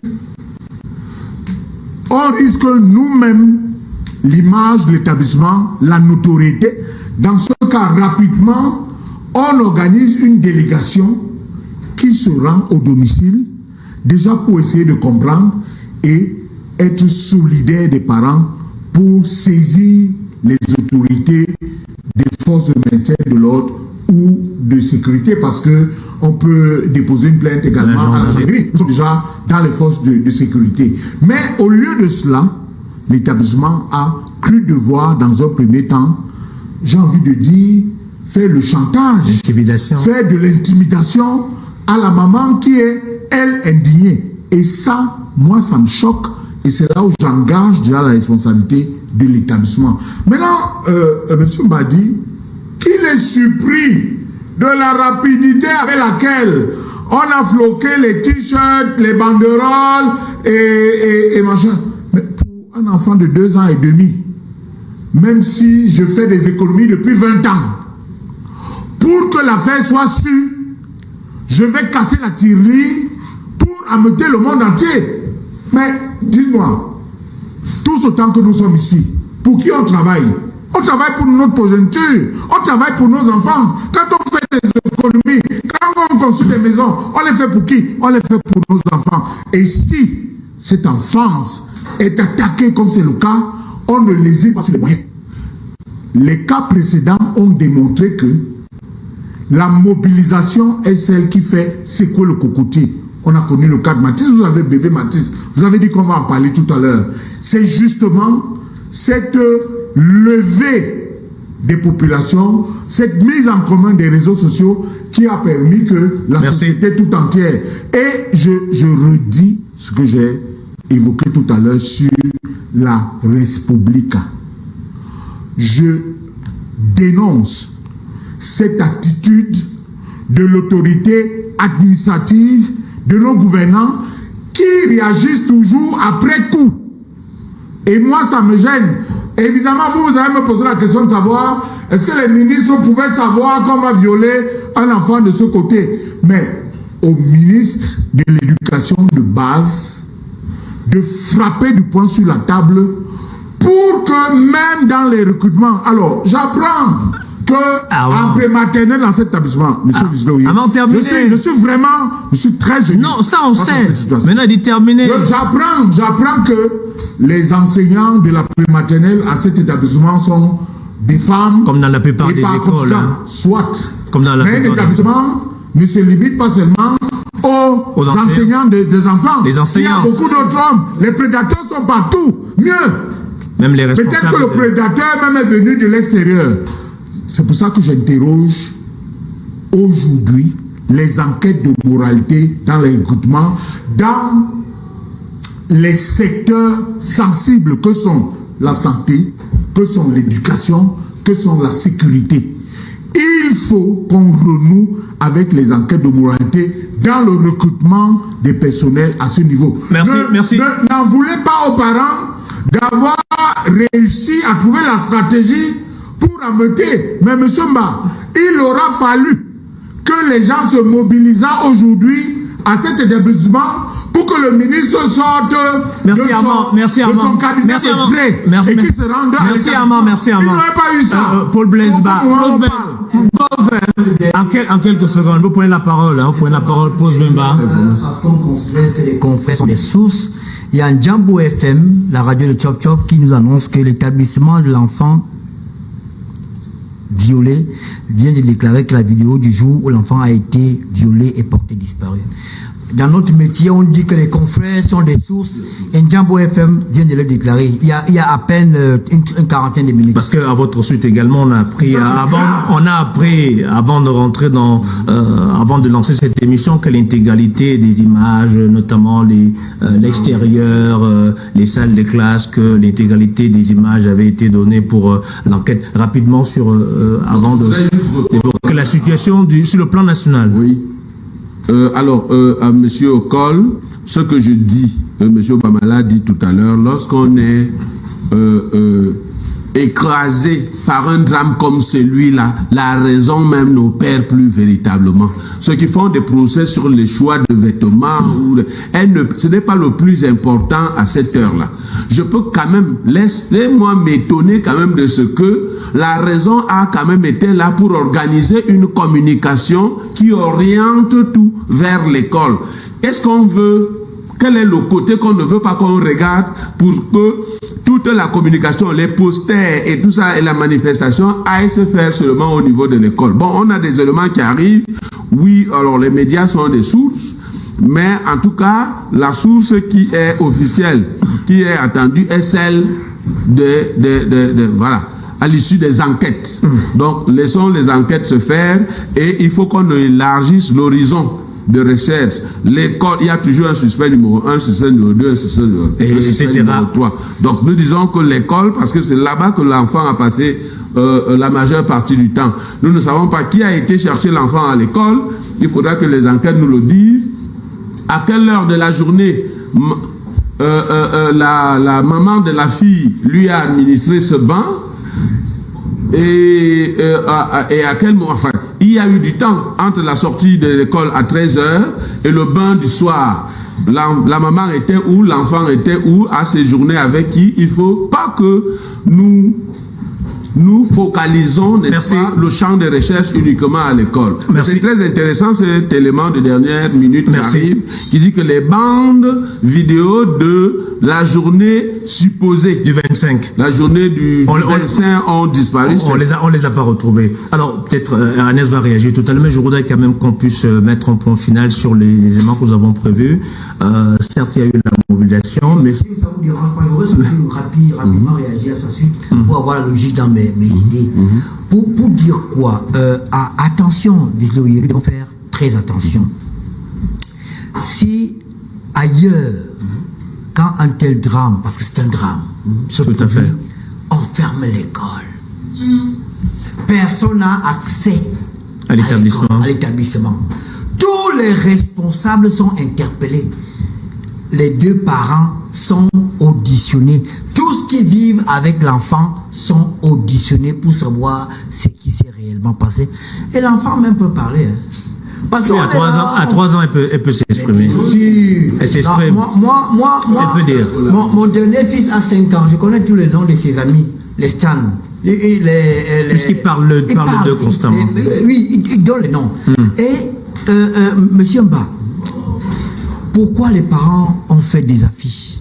G: on risque nous-mêmes l'image de l'établissement, la notoriété. Dans ce cas, rapidement, on organise une délégation qui se rend au domicile, déjà pour essayer de comprendre et être solidaire des parents pour saisir les autorités des forces de maintien de l'ordre ou de sécurité, parce qu'on peut déposer une plainte également à la gendarmerie. Nous sommes déjà dans les forces de sécurité. Mais au lieu de cela, l'établissement a cru devoir, dans un premier temps, j'ai envie de dire, faire le chantage, faire de l'intimidation, à la maman qui est, elle, indignée. Et ça, moi, ça me choque. Et c'est là où j'engage déjà la responsabilité de l'établissement. Maintenant, monsieur m'a dit qu'il est surpris de la rapidité avec laquelle on a floqué les t-shirts, les banderoles et machin. Mais pour un enfant de 2 ans et demi, même si je fais des économies depuis 20 ans, pour que l'affaire soit sûre, je vais casser la tirelire pour ameuter le monde entier. Mais dis-moi, tous autant que nous sommes ici, pour qui on travaille? On travaille pour notre progéniture, on travaille pour nos enfants. Quand on fait des économies, quand on construit des maisons, on les fait pour qui? On les fait pour nos enfants. Et si cette enfance est attaquée comme c'est le cas, on ne lésine pas sur les moyens. Les cas précédents ont démontré que la mobilisation est celle qui fait secouer le cocotier. On a connu le cas de Mathis, vous avez bébé Mathis, vous avez dit qu'on va en parler tout à l'heure. C'est justement cette levée des populations, cette mise en commun des réseaux sociaux qui a permis que la société tout entière. Et je redis ce que j'ai évoqué tout à l'heure sur la Respublica. Je dénonce cette attitude de l'autorité administrative, de nos gouvernants, qui réagissent toujours après coup. Et moi, ça me gêne. Évidemment, vous allez me poser la question de savoir, est-ce que les ministres pouvaient savoir qu'on va violer un enfant de ce côté? Mais au ministre de l'Éducation de base, de frapper du poing sur la table pour que même dans les recrutements, alors j'apprends en prématernelle dans cet établissement, monsieur Bisloï, je suis très gêné.
B: Non, ça on sait. Maintenant, déterminé.
G: J'apprends que les enseignants de la prématernelle à cet établissement sont des femmes.
B: Comme dans la plupart des écoles.
G: Soit.
B: Comme dans la
G: mais l'établissement ne se limite pas seulement aux enseignants des enfants.
B: Les enseignants.
G: Il y a beaucoup d'autres hommes. Les prédateurs sont partout. Mieux.
B: Même les responsables.
G: Peut-être que le prédateur même est venu de l'extérieur. C'est pour ça que j'interroge aujourd'hui les enquêtes de moralité dans les recrutements, dans les secteurs sensibles que sont la santé, que sont l'éducation, que sont la sécurité. Il faut qu'on renoue avec les enquêtes de moralité dans le recrutement des personnels à ce niveau.
B: Merci.
G: N'en voulez pas aux parents d'avoir réussi à trouver la stratégie pour ameuter. Mais M. Mba, il aura fallu que les gens se mobilisent aujourd'hui à cet établissement pour que le ministre sorte de son cabinet et qu'il se rende à l'établissement.
B: Merci,
G: il n'aurait pas eu ça.
B: Paul Blaise-Ba. En quelques secondes, vous prenez la parole. Paul Blaise-Ba.
A: Parce qu'on considère que les confrères sont des sources. Il y a un Djambo FM, la radio de Chop Chop, qui nous annonce que l'établissement de l'enfant violé vient de déclarer que la vidéo du jour où l'enfant a été violé est portée disparue. Dans notre métier, on dit que les confrères sont des sources. Et Djambo FM vient de le déclarer. Il y a à peine une quarantaine de minutes.
B: Parce qu'à votre suite également, on a appris, avant de rentrer avant de lancer cette émission, que l'intégralité des images, notamment l'extérieur, les salles de classe, que l'intégralité des images avait été donnée pour l'enquête rapidement avant de la situation sur le plan national.
F: Oui. Alors, à M. Okol, ce que je dis, M. Bamala dit tout à l'heure, lorsqu'on est écrasé par un drame comme celui-là, la raison même n'opère plus véritablement. Ceux qui font des procès sur les choix de vêtements, ce n'est pas le plus important à cette heure-là. Je peux quand même, laissez-moi m'étonner quand même de ce que la raison a quand même été là pour organiser une communication qui oriente tout vers l'école. Qu'est-ce qu'on veut? Quel est le côté qu'on ne veut pas qu'on regarde pour que toute la communication, les posters et tout ça et la manifestation aillent se faire seulement au niveau de l'école? Bon, on a des éléments qui arrivent. Oui, alors les médias sont des sources, mais en tout cas, la source qui est officielle, qui est attendue, est celle voilà, à l'issue des enquêtes. Donc, laissons les enquêtes se faire et il faut qu'on élargisse l'horizon de recherche, l'école, il y a toujours un suspect numéro 1, un suspect numéro 2, un suspect numéro 3. Donc nous disons que l'école, parce que c'est là-bas que l'enfant a passé la majeure partie du temps. Nous ne savons pas qui a été chercher l'enfant à l'école. Il faudra que les enquêtes nous le disent. À quelle heure de la journée la maman de la fille lui a administré ce bain et à quel moment, enfin, il y a eu du temps entre la sortie de l'école à 13h et le bain du soir. La maman était où, l'enfant était où, a séjourné avec qui. Il ne faut pas que nous focalisons, n'est-ce pas, le champ de recherche uniquement à l'école. C'est très intéressant cet élément de dernière minute qui arrive, qui dit que les bandes vidéo de la journée supposée
B: du 25,
F: la journée du 25 ont disparu.
B: On les a pas retrouvés. Alors peut-être Agnès va réagir tout à l'heure, mais je voudrais quand même qu'on puisse mettre un point final sur les éléments que nous avons prévus. Certes, il y a eu la mobilisation, mais
A: si ça vous dérange pas, je voudrais rapidement réagir à sa suite pour avoir la logique dans mes idées. Pour dire quoi, attention, Visloyer, nous devons faire très attention. Si ailleurs, quand un tel drame, parce que c'est un drame, se produit, on ferme l'école. Personne n'a accès à l'établissement. Tous les responsables sont interpellés. Les deux parents sont auditionnés. Tous qui vivent avec l'enfant sont auditionnés pour savoir ce qui s'est réellement passé. Et l'enfant même peut parler. Parce
B: oui, à 3 ans, elle peut s'exprimer. Elle s'exprime.
A: Elle peut dire. Mon dernier fils a 5 ans. Je connais tous les noms de ses amis. Les Stan.
B: Puisqu'il parle d'eux constamment.
A: Oui, il donne les noms. Et Monsieur Mba, pourquoi les parents ont fait des affiches?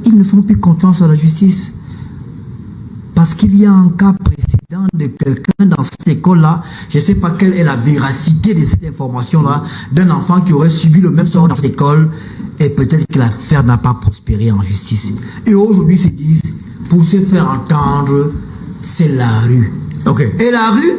A: Ils ne font plus confiance à la justice. Parce qu'il y a un cas précédent de quelqu'un dans cette école-là, je ne sais pas quelle est la véracité de cette information-là, d'un enfant qui aurait subi le même sort dans cette école, et peut-être que l'affaire n'a pas prospéré en justice. Et aujourd'hui, ils se disent, pour se faire entendre, c'est la rue. Et la rue,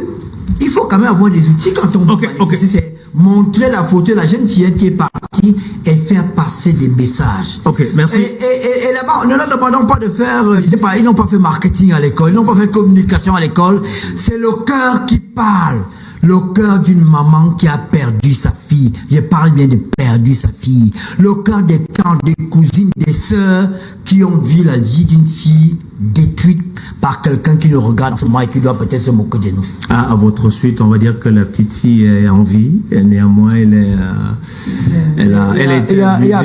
A: il faut quand même avoir des outils quand on veut c'est montrer la photo de la jeune fillette qui est partie et faire passer des messages.
B: Merci.
A: Et là-bas, ne leur demandons pas de faire, je sais pas, ils n'ont pas fait marketing à l'école, ils n'ont pas fait communication à l'école. C'est le cœur qui parle. Le cœur d'une maman qui a perdu sa fille. Je parle bien de perdu sa fille. Le cœur des tantes, des cousines, des sœurs qui ont vu la vie d'une fille détruite par quelqu'un qui nous regarde en ce moment et qui doit peut-être se moquer de nous.
B: À votre suite, on va dire que la petite fille est en vie. Et néanmoins,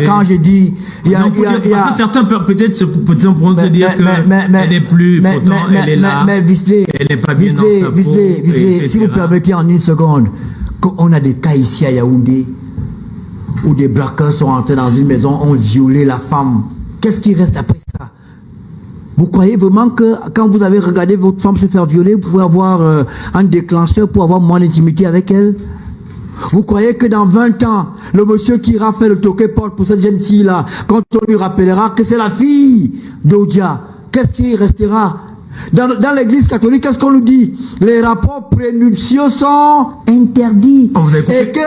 A: quand je dis...
B: parce que certains peut-être pourront se dire qu'elle n'est plus, pourtant elle est là.
A: Mais Visley,
B: elle n'est pas bien dans sa peau,
A: si vous permettez en une seconde, qu'on a des cas ici à Yaoundé où des braqueurs sont entrés dans une maison, ont violé la femme. Qu'est-ce qui reste après ça? Vous croyez vraiment que quand vous avez regardé votre femme se faire violer, vous pouvez avoir un déclencheur pour avoir moins d'intimité avec elle? Vous croyez que dans 20 ans, le monsieur qui ira faire le toqué porte pour cette jeune fille-là, quand on lui rappellera que c'est la fille d'Odia, qu'est-ce qui restera? Dans l'église catholique, qu'est-ce qu'on nous dit? Les rapports prénuptiaux sont interdits. Et que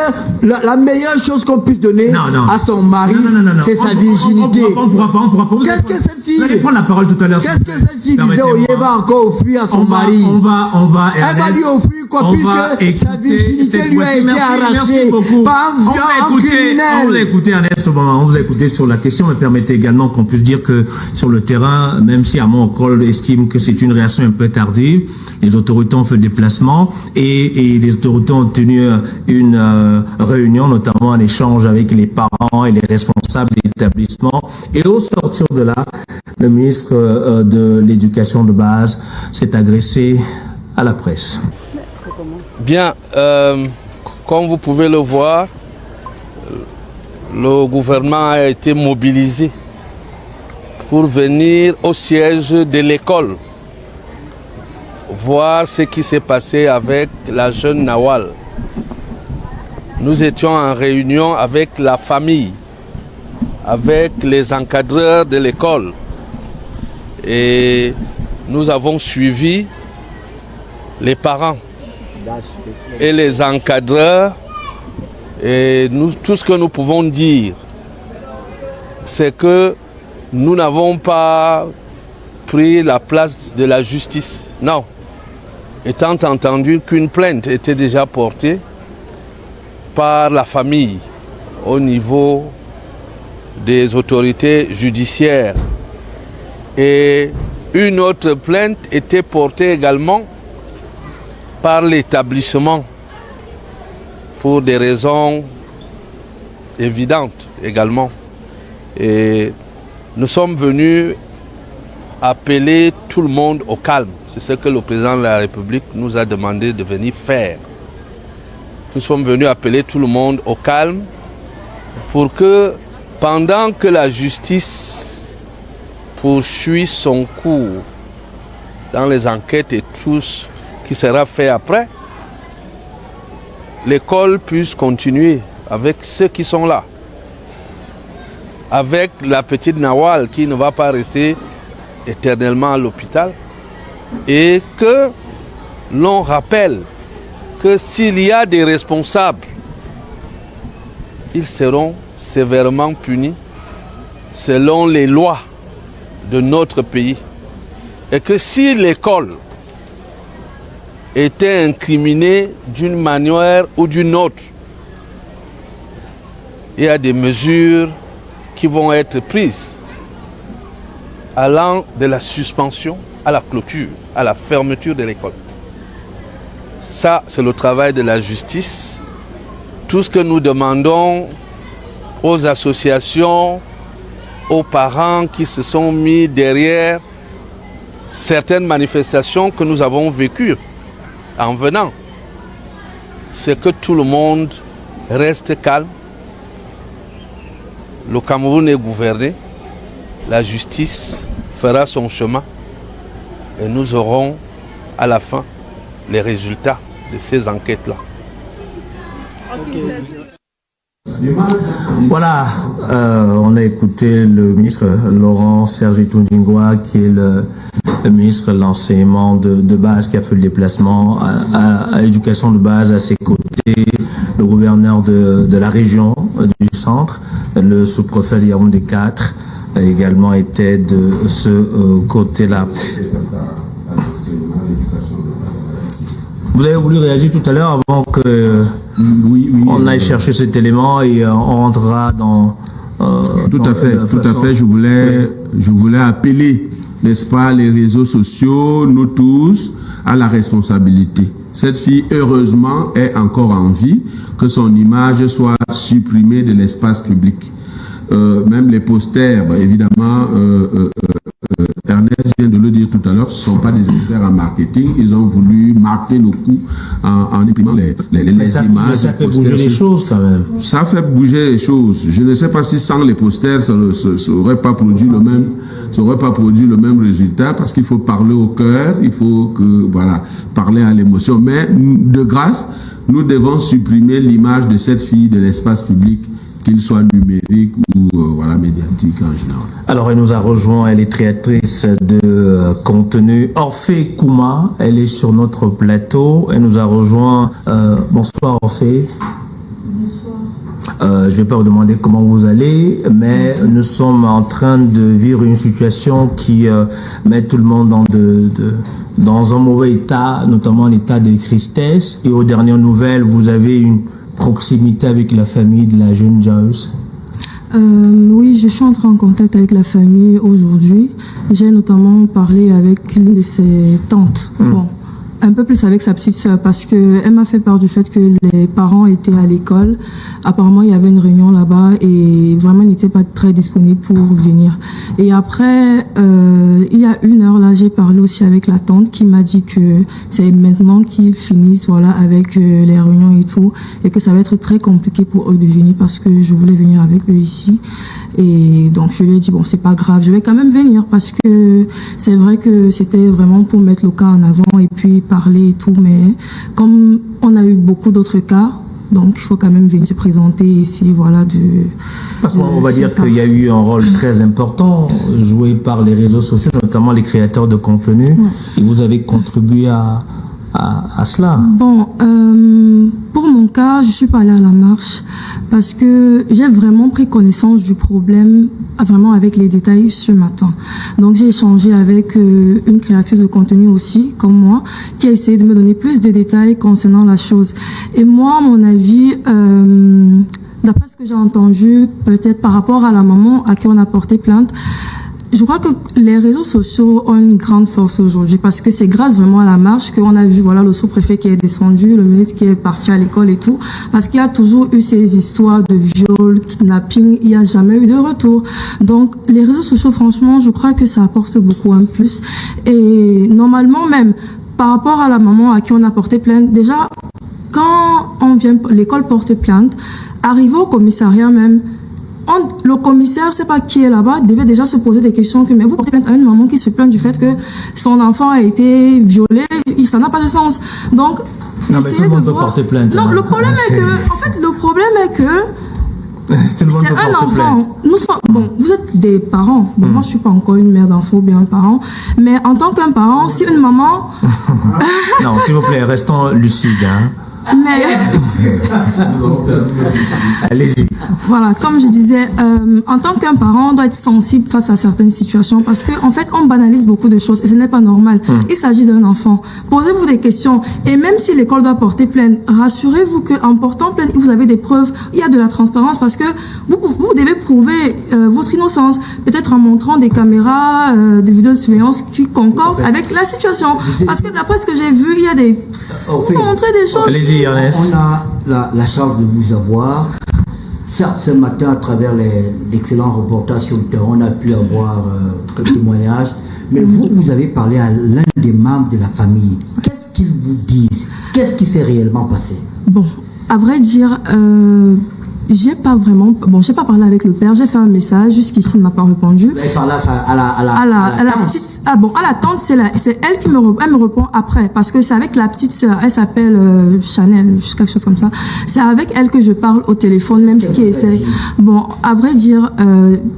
A: la meilleure chose qu'on puisse donner à son mari, c'est sa virginité.
B: On pourra pas.
A: Qu'est-ce que cette fille...
B: Vous allez prendre la parole tout à l'heure.
A: Qu'est-ce que cette fille disait au va encore offrir à son mari? Elle va lui offrir quoi, puisque sa virginité lui a été arrachée par un criminel.
B: On vous a écouté, Ernest, au moment. On vous a écouté sur la question, mais permettez également qu'on puisse dire que sur le terrain, même si Armand Ocol estime que c'est une réaction un peu tardive, les autorités ont fait le déplacement et les autorités ont tenu une réunion, notamment en échange avec les parents et les responsables de l'établissement. Et au sortir de là, le ministre de l'Éducation de base s'est adressé à la presse.
H: Bien, comme vous pouvez le voir, le gouvernement a été mobilisé pour venir au siège de l'école, voir ce qui s'est passé avec la jeune Nawal. Nous étions en réunion avec la famille, avec les encadreurs de l'école. Et nous avons suivi les parents et les encadreurs Et nous, tout ce que nous pouvons dire, c'est que nous n'avons pas pris la place de la justice. Non. Étant entendu qu'une plainte était déjà portée par la famille au niveau des autorités judiciaires. Et une autre plainte était portée également par l'établissement pour des raisons évidentes également. Et nous sommes venus appeler tout le monde au calme. C'est ce que le président de la République nous a demandé de venir faire. Nous sommes venus appeler tout le monde au calme pour que pendant que la justice poursuit son cours dans les enquêtes et tout ce qui sera fait après, l'école puisse continuer avec ceux qui sont là. Avec la petite Nawal qui ne va pas rester éternellement à l'hôpital. Et que l'on rappelle que s'il y a des responsables, ils seront sévèrement punis selon les lois de notre pays. Et que si l'école était incriminée d'une manière ou d'une autre, il y a des mesures qui vont être prises allant de la suspension à la clôture, à la fermeture de l'école. Ça, c'est le travail de la justice. Tout ce que nous demandons aux associations, aux parents qui se sont mis derrière certaines manifestations que nous avons vécues en venant, c'est que tout le monde reste calme. Le Cameroun est gouverné, la justice fera son chemin et nous aurons à la fin les résultats de ces enquêtes-là.
B: Voilà, on a écouté le ministre Laurent Serge Toundingwa, qui est le ministre de l'enseignement de base, qui a fait le déplacement à l'éducation de base. À ses côtés, le gouverneur de la région du centre, le sous-préfet de Yaoundé 4 également était de ce côté-là. Vous avez voulu réagir tout à l'heure avant que on aille chercher cet élément et on rentrera dans...
F: Tout à fait. Je voulais appeler, n'est-ce pas, les réseaux sociaux, nous tous, à la responsabilité. Cette fille, heureusement, est encore en vie, que son image soit supprimée de l'espace public. Même les posters, évidemment, Ernest vient de le dire tout à l'heure, ce ne sont pas des experts en marketing, ils ont voulu marquer le coup en imprimant les images.
B: Mais ça fait bouger les choses quand même.
F: Ça fait bouger les choses. Je ne sais pas si sans les posters, ça n'aurait pas produit le même résultat, parce qu'il faut parler au cœur, il faut parler à l'émotion. Mais de grâce, nous devons supprimer l'image de cette fille de l'espace public, qu'il soit numérique ou médiatique en général. Alors, elle nous a rejoint, elle est créatrice de contenu, Orphée Kouma, elle est sur notre plateau, elle nous a rejoint. Bonsoir Orphée. Bonsoir. Je ne vais pas vous demander comment vous allez, mais nous sommes en train de vivre une situation qui met tout le monde dans un mauvais état, notamment un état de tristesse. Et aux dernières nouvelles, vous avez une proximité avec la famille de la jeune Joyce?
I: Oui, je suis entrée en contact avec la famille aujourd'hui. J'ai notamment parlé avec l'une de ses tantes. Bon, un peu plus avec sa petite sœur, parce qu'elle m'a fait part du fait que les parents étaient à l'école. Apparemment, il y avait une réunion là-bas et vraiment, ils n'étaient pas très disponibles pour venir. Et après, il y a une heure, là, j'ai parlé aussi avec la tante qui m'a dit que c'est maintenant qu'ils finissent avec les réunions et tout, et que ça va être très compliqué pour eux de venir parce que je voulais venir avec eux ici. Et donc, je lui ai dit, bon, c'est pas grave, je vais quand même venir parce que c'est vrai que c'était vraiment pour mettre le cas en avant et puis parler et tout. Mais comme on a eu beaucoup d'autres cas, donc il faut quand même venir se présenter ici,
B: Parce qu'on va dire qu'il y a eu un rôle très important joué par les réseaux sociaux, notamment les créateurs de contenu. Ouais. Et vous avez contribué à à cela?
I: Bon, pour mon cas, je suis pas allée à la marche parce que j'ai vraiment pris connaissance du problème vraiment avec les détails ce matin. Donc j'ai échangé avec une créatrice de contenu aussi, comme moi, qui a essayé de me donner plus de détails concernant la chose. Et moi, à mon avis, d'après ce que j'ai entendu, peut-être par rapport à la maman à qui on a porté plainte, je crois que les réseaux sociaux ont une grande force aujourd'hui parce que c'est grâce vraiment à la marche qu'on a vu le sous-préfet qui est descendu, le ministre qui est parti à l'école et tout, parce qu'il y a toujours eu ces histoires de viol, kidnapping, il n'y a jamais eu de retour. Donc les réseaux sociaux, franchement, je crois que ça apporte beaucoup en plus. Et normalement même, par rapport à la maman à qui on a porté plainte, déjà, quand l'école porte plainte, arrivé au commissariat même, le commissaire, c'est pas qui est là-bas, devait déjà se poser des questions que, mais vous portez plainte à une maman qui se plaint du fait que son enfant a été violé, ça n'a pas de sens. Donc,
B: non, mais tout le monde peut porter plainte.
I: Non, le problème est que, c'est un enfant. Vous êtes des parents. Bon, moi, je suis pas encore une mère d'enfant ou bien un parent. Mais en tant qu'un parent, si une maman...
B: Non, s'il vous plaît, restons lucides, hein.
I: Mais...
B: Allez-y.
I: Voilà, comme je disais, en tant qu'un parent, on doit être sensible face à certaines situations parce qu'en fait, on banalise beaucoup de choses et ce n'est pas normal. Il s'agit d'un enfant. Posez-vous des questions et même si l'école doit porter plainte, rassurez-vous qu'en portant plainte, vous avez des preuves, il y a de la transparence parce que vous devez prouver votre innocence, peut-être en montrant des caméras, des vidéos de surveillance qui concordent avec la situation. Parce que d'après ce que j'ai vu, il y a des... montrer des choses...
B: Allez-y, Ernest.
A: On a la chance de vous avoir. Certes, ce matin, à travers l'excellent reportage sur le terrain, on a pu avoir quelques témoignages. Mais vous avez parlé à l'un des membres de la famille. Qu'est-ce qu'ils vous disent? Qu'est-ce qui s'est réellement passé? Bon,
I: à vrai dire, j'ai pas parlé avec le père, j'ai fait un message, jusqu'ici il ne m'a pas répondu.
A: Vous avez parlé à
I: la petite, à la tante, c'est elle qui me répond après, parce que c'est avec la petite sœur, elle s'appelle Chanel, quelque chose comme ça. C'est avec elle que je parle au téléphone, même ce qui essaie. Bon, à vrai dire,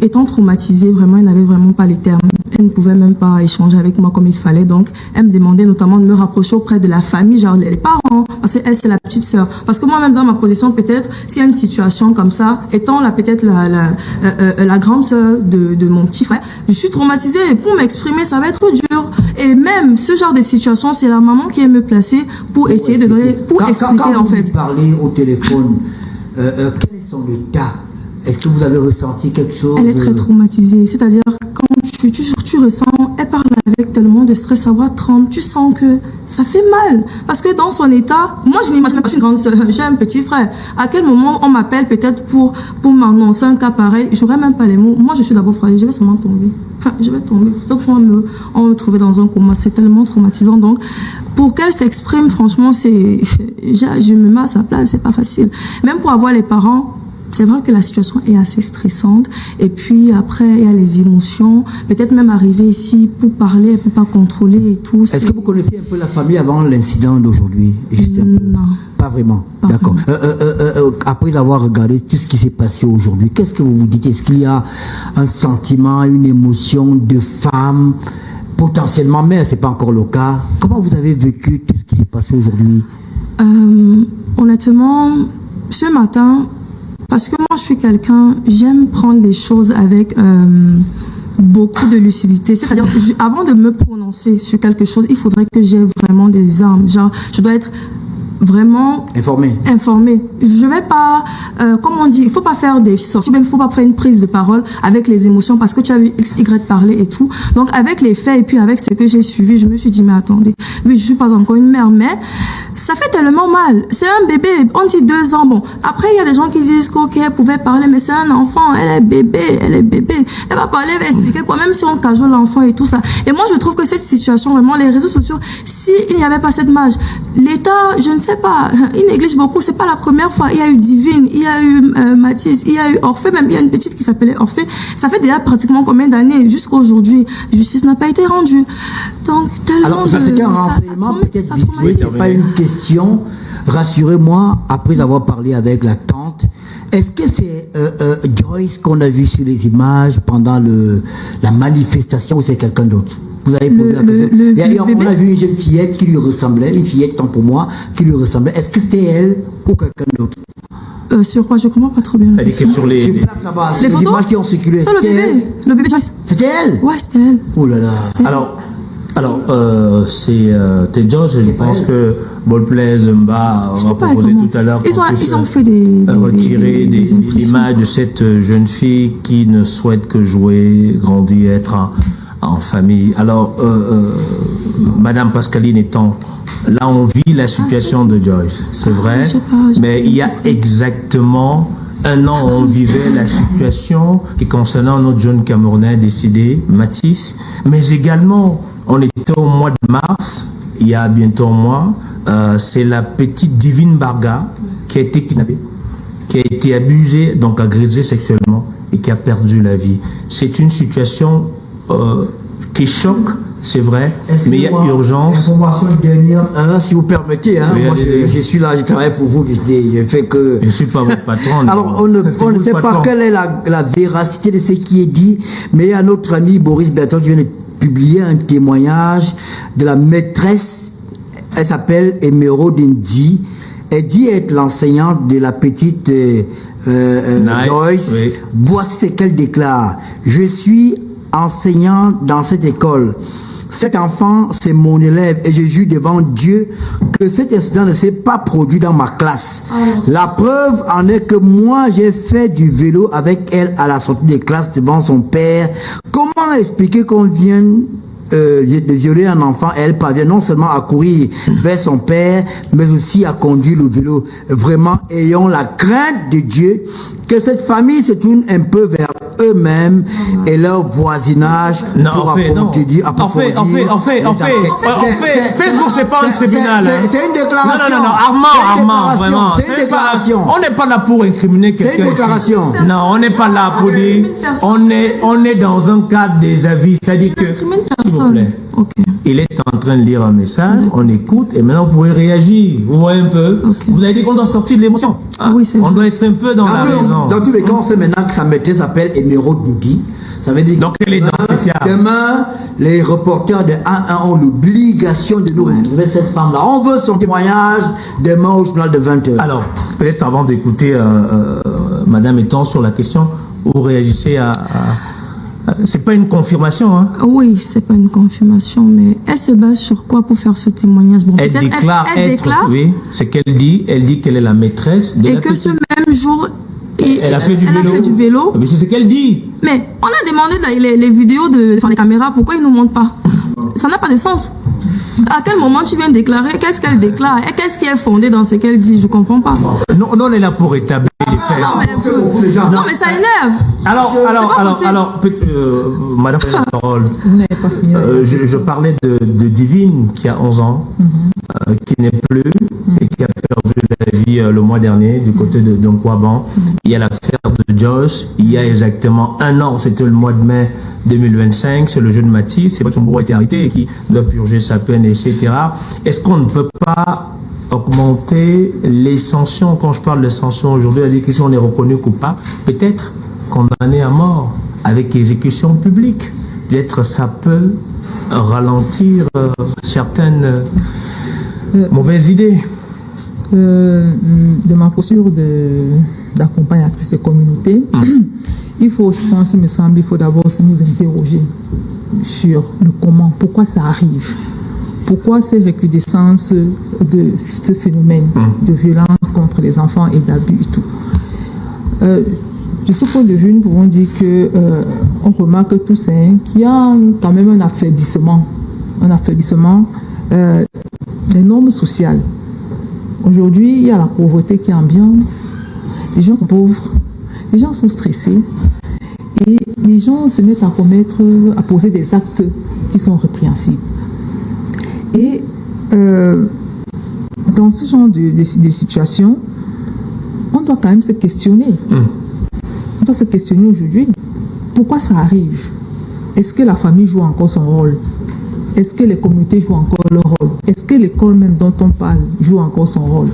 I: étant traumatisée, vraiment, elle n'avait vraiment pas les termes. Elle ne pouvait même pas échanger avec moi comme il fallait, donc elle me demandait notamment de me rapprocher auprès de la famille, genre les parents, parce qu'elle c'est la petite sœur. Parce que moi-même dans ma position, peut-être, s'il y a une situation comme ça, étant peut-être la grande sœur de mon petit frère, je suis traumatisée et pour m'exprimer, ça va être dur. Et même ce genre de situation, c'est la maman qui est me placer pour essayer de donner, pour expliquer
A: quand
I: en fait.
A: Vous parlez au téléphone, quel est son état? Est-ce que vous avez ressenti quelque chose?
I: Elle est très traumatisée, c'est-à-dire quand tu ressens, elle parle avec tellement de stress, sa voix tremble, tu sens que ça fait mal. Parce que dans son état, moi je n'imagine pas, je suis une grande sœur, j'ai un petit frère. À quel moment on m'appelle peut-être pour m'annoncer un cas pareil, j'aurais même pas les mots. Moi je suis d'abord fragile, je vais sûrement tomber. Je vais tomber. Donc on me trouvait dans un coma, c'est tellement traumatisant. Donc pour qu'elle s'exprime, franchement, je me mets à sa place, c'est pas facile. Même pour avoir les parents, c'est vrai que la situation est assez stressante. Et puis après, il y a les émotions. Peut-être même arriver ici pour parler, elle ne peut pas contrôler et tout.
A: Est-ce que vous connaissez un peu la famille avant l'incident d'aujourd'hui?
I: Non.
A: Pas vraiment. D'accord. Après avoir regardé tout ce qui s'est passé aujourd'hui, qu'est-ce que vous vous dites? Est-ce qu'il y a un sentiment, une émotion de femme, potentiellement mère, ce n'est pas encore le cas? Comment vous avez vécu tout ce qui s'est passé aujourd'hui?
I: Honnêtement, ce matin... Parce que moi, je suis quelqu'un, j'aime prendre les choses avec beaucoup de lucidité. C'est-à-dire, avant de me prononcer sur quelque chose, il faudrait que j'ai vraiment des armes. Genre, je dois être vraiment informé. Je vais pas, comme on dit, il faut pas faire des sorties, même il faut pas faire une prise de parole avec les émotions parce que tu as vu X, Y parler et tout. Donc avec les faits et puis avec ce que j'ai suivi, je me suis dit mais attendez, oui je suis pas encore une mère, mais ça fait tellement mal. C'est un bébé, on dit 2 ans. Bon, après il y a des gens qui disent qu'ok, elle pouvait parler, mais c'est un enfant, elle est bébé. Elle va parler, elle va expliquer quoi, même si on cajole l'enfant et tout ça. Et moi je trouve que cette situation, vraiment, les réseaux sociaux, s'il n'y avait pas cette image, l'État, je ne sais pas, il néglige beaucoup. C'est pas la première fois. Il y a eu Divine, il y a eu Mathis, il y a eu Orphée, même il y a une petite qui s'appelait Orphée. Ça fait déjà pratiquement combien d'années? Jusqu'à aujourd'hui, justice n'a pas été rendue. Donc tellement.
A: Alors ça c'était un renseignement peut-être visuel, c'est pas une question. Rassurez-moi, après avoir parlé avec la tante, est-ce que c'est Joyce qu'on a vu sur les images pendant la manifestation ou c'est quelqu'un d'autre? Vous avez posé la question. On a vu une jeune fillette qui lui ressemblait, une fillette tant pour moi, qui lui ressemblait. Est-ce que c'était elle ou quelqu'un d'autre?
I: Sur quoi? Je comprends pas trop bien.
B: Elle est sur les
I: photos,
A: images qui ont circulé.
I: C'était le bébé Joyce.
A: C'était elle?
I: Ouais, c'était elle.
A: Oh là là.
B: Alors, c'est George, je pense que Ballplay Zumba va proposer tout à l'heure.
I: Ils ont fait
B: retirer des images de cette jeune fille qui ne souhaite que jouer, grandir, être en famille. Alors, Madame Pascaline étant, là on vit la situation de Joyce, c'est vrai, mais il y a exactement un an, on vivait la situation qui concernait notre jeune Camerounais décédé, Mathis, mais également, on était au mois de mars, il y a bientôt un mois, c'est la petite Divine Barga qui a été kidnappée, qui a été abusée, donc agressée sexuellement et qui a perdu la vie. C'est une situation qui choque, c'est vrai, mais il y a urgence.
A: Information dernière, si vous permettez, moi je suis là, je travaille pour vous, je fais que...
B: Je ne suis pas votre patron.
A: Alors on ne sait pas quelle est la véracité de ce qui est dit, mais il y a notre ami Boris Berton qui vient de publier un témoignage de la maîtresse, elle s'appelle Emeraude Ndi. Elle dit être l'enseignante de la petite Joyce. Oui. Voici ce qu'elle déclare. Je suis enseignante dans cette école. Cet enfant, c'est mon élève et je jure devant Dieu que cet incident ne s'est pas produit dans ma classe. La preuve en est que moi, j'ai fait du vélo avec elle à la sortie des classes devant son père. Comment expliquer qu'on vienne de violer un enfant et elle parvient non seulement à courir vers son père, mais aussi à conduire le vélo? Vraiment, ayons la crainte de Dieu, que cette famille se tourne un peu vers eux-mêmes et leur voisinage pour approfondir.
B: En fait, Facebook, c'est pas un tribunal.
A: C'est une déclaration.
B: Non, Armand, vraiment.
A: C'est une déclaration.
B: On n'est pas là pour incriminer quelqu'un.
A: C'est une déclaration.
B: Non, on n'est pas là pour dire. On est dans un cadre des avis. C'est-à-dire que, s'il vous plaît, il est en train de lire un message, on écoute et maintenant vous pouvez réagir. Vous voyez un peu. Vous avez dit qu'on doit sortir de l'émotion.
I: Oui, c'est vrai.
B: On doit être un peu dans la raison.
A: Dans tous les cas, on sait maintenant que sa maîtresse s'appelle Emeraude Ndi. Ça veut dire
B: donc elle est identifiable.
A: Demain, les reporters de 1-1 ont l'obligation de nous retrouver cette femme-là. On veut son témoignage demain au journal de 20h.
B: Alors, peut-être avant d'écouter Madame Etan sur la question, vous réagissez à c'est pas une confirmation, hein?
I: Oui, c'est pas une confirmation, mais elle se base sur quoi pour faire ce témoignage? Bon,
B: elle déclare oui, c'est qu'elle dit. Elle dit qu'elle est la maîtresse de la petite.
I: Ce même jour,
B: elle a fait du vélo. Mais c'est ce qu'elle dit.
I: Mais on a demandé les vidéos de les caméras, pourquoi ils ne nous montrent pas? Ça n'a pas de sens. À quel moment tu viens déclarer? Qu'est-ce qu'elle déclare? Et qu'est-ce qui est fondé dans ce qu'elle dit? Je ne comprends pas.
B: Non, on est là pour établir les faits.
I: Non, mais ça énerve.
B: Alors, Madame la parole. Je parlais de Divine qui a 11 ans, qui n'est plus et qui a perdu la vie le mois dernier du côté de Nkwaban. Il y a l'affaire de Joyce. Il y a exactement un an, c'était le mois de mai 2025, c'est le jeune Mathis, c'est son bourreau a été arrêté et qui doit purger sa peine, etc. Est-ce qu'on ne peut pas augmenter les sanctions? Quand je parle de sanctions aujourd'hui, c'est-à-dire que si on est reconnu coupable, peut-être condamné à mort avec exécution publique. Peut-être ça peut ralentir certaines mauvaises idées.
E: De ma posture d'accompagnatrice de communauté, il faut, je pense, il me semble, il faut d'abord nous interroger sur le comment, pourquoi ça arrive, pourquoi ces recrudescences de ce phénomène de violence contre les enfants et d'abus et tout. De ce point de vue, nous pouvons dire que on remarque tous qu'il y a quand même un affaiblissement des normes sociales. Aujourd'hui, il y a la pauvreté qui est ambiante, les gens sont pauvres, les gens sont stressés et les gens se mettent à poser des actes qui sont répréhensibles. Et dans ce genre de situation, on doit quand même se questionner. On doit se questionner aujourd'hui. Pourquoi ça arrive? Est-ce que la famille joue encore son rôle? Est-ce que les communautés jouent encore leur rôle? Est-ce que l'école même dont on parle joue encore son rôle?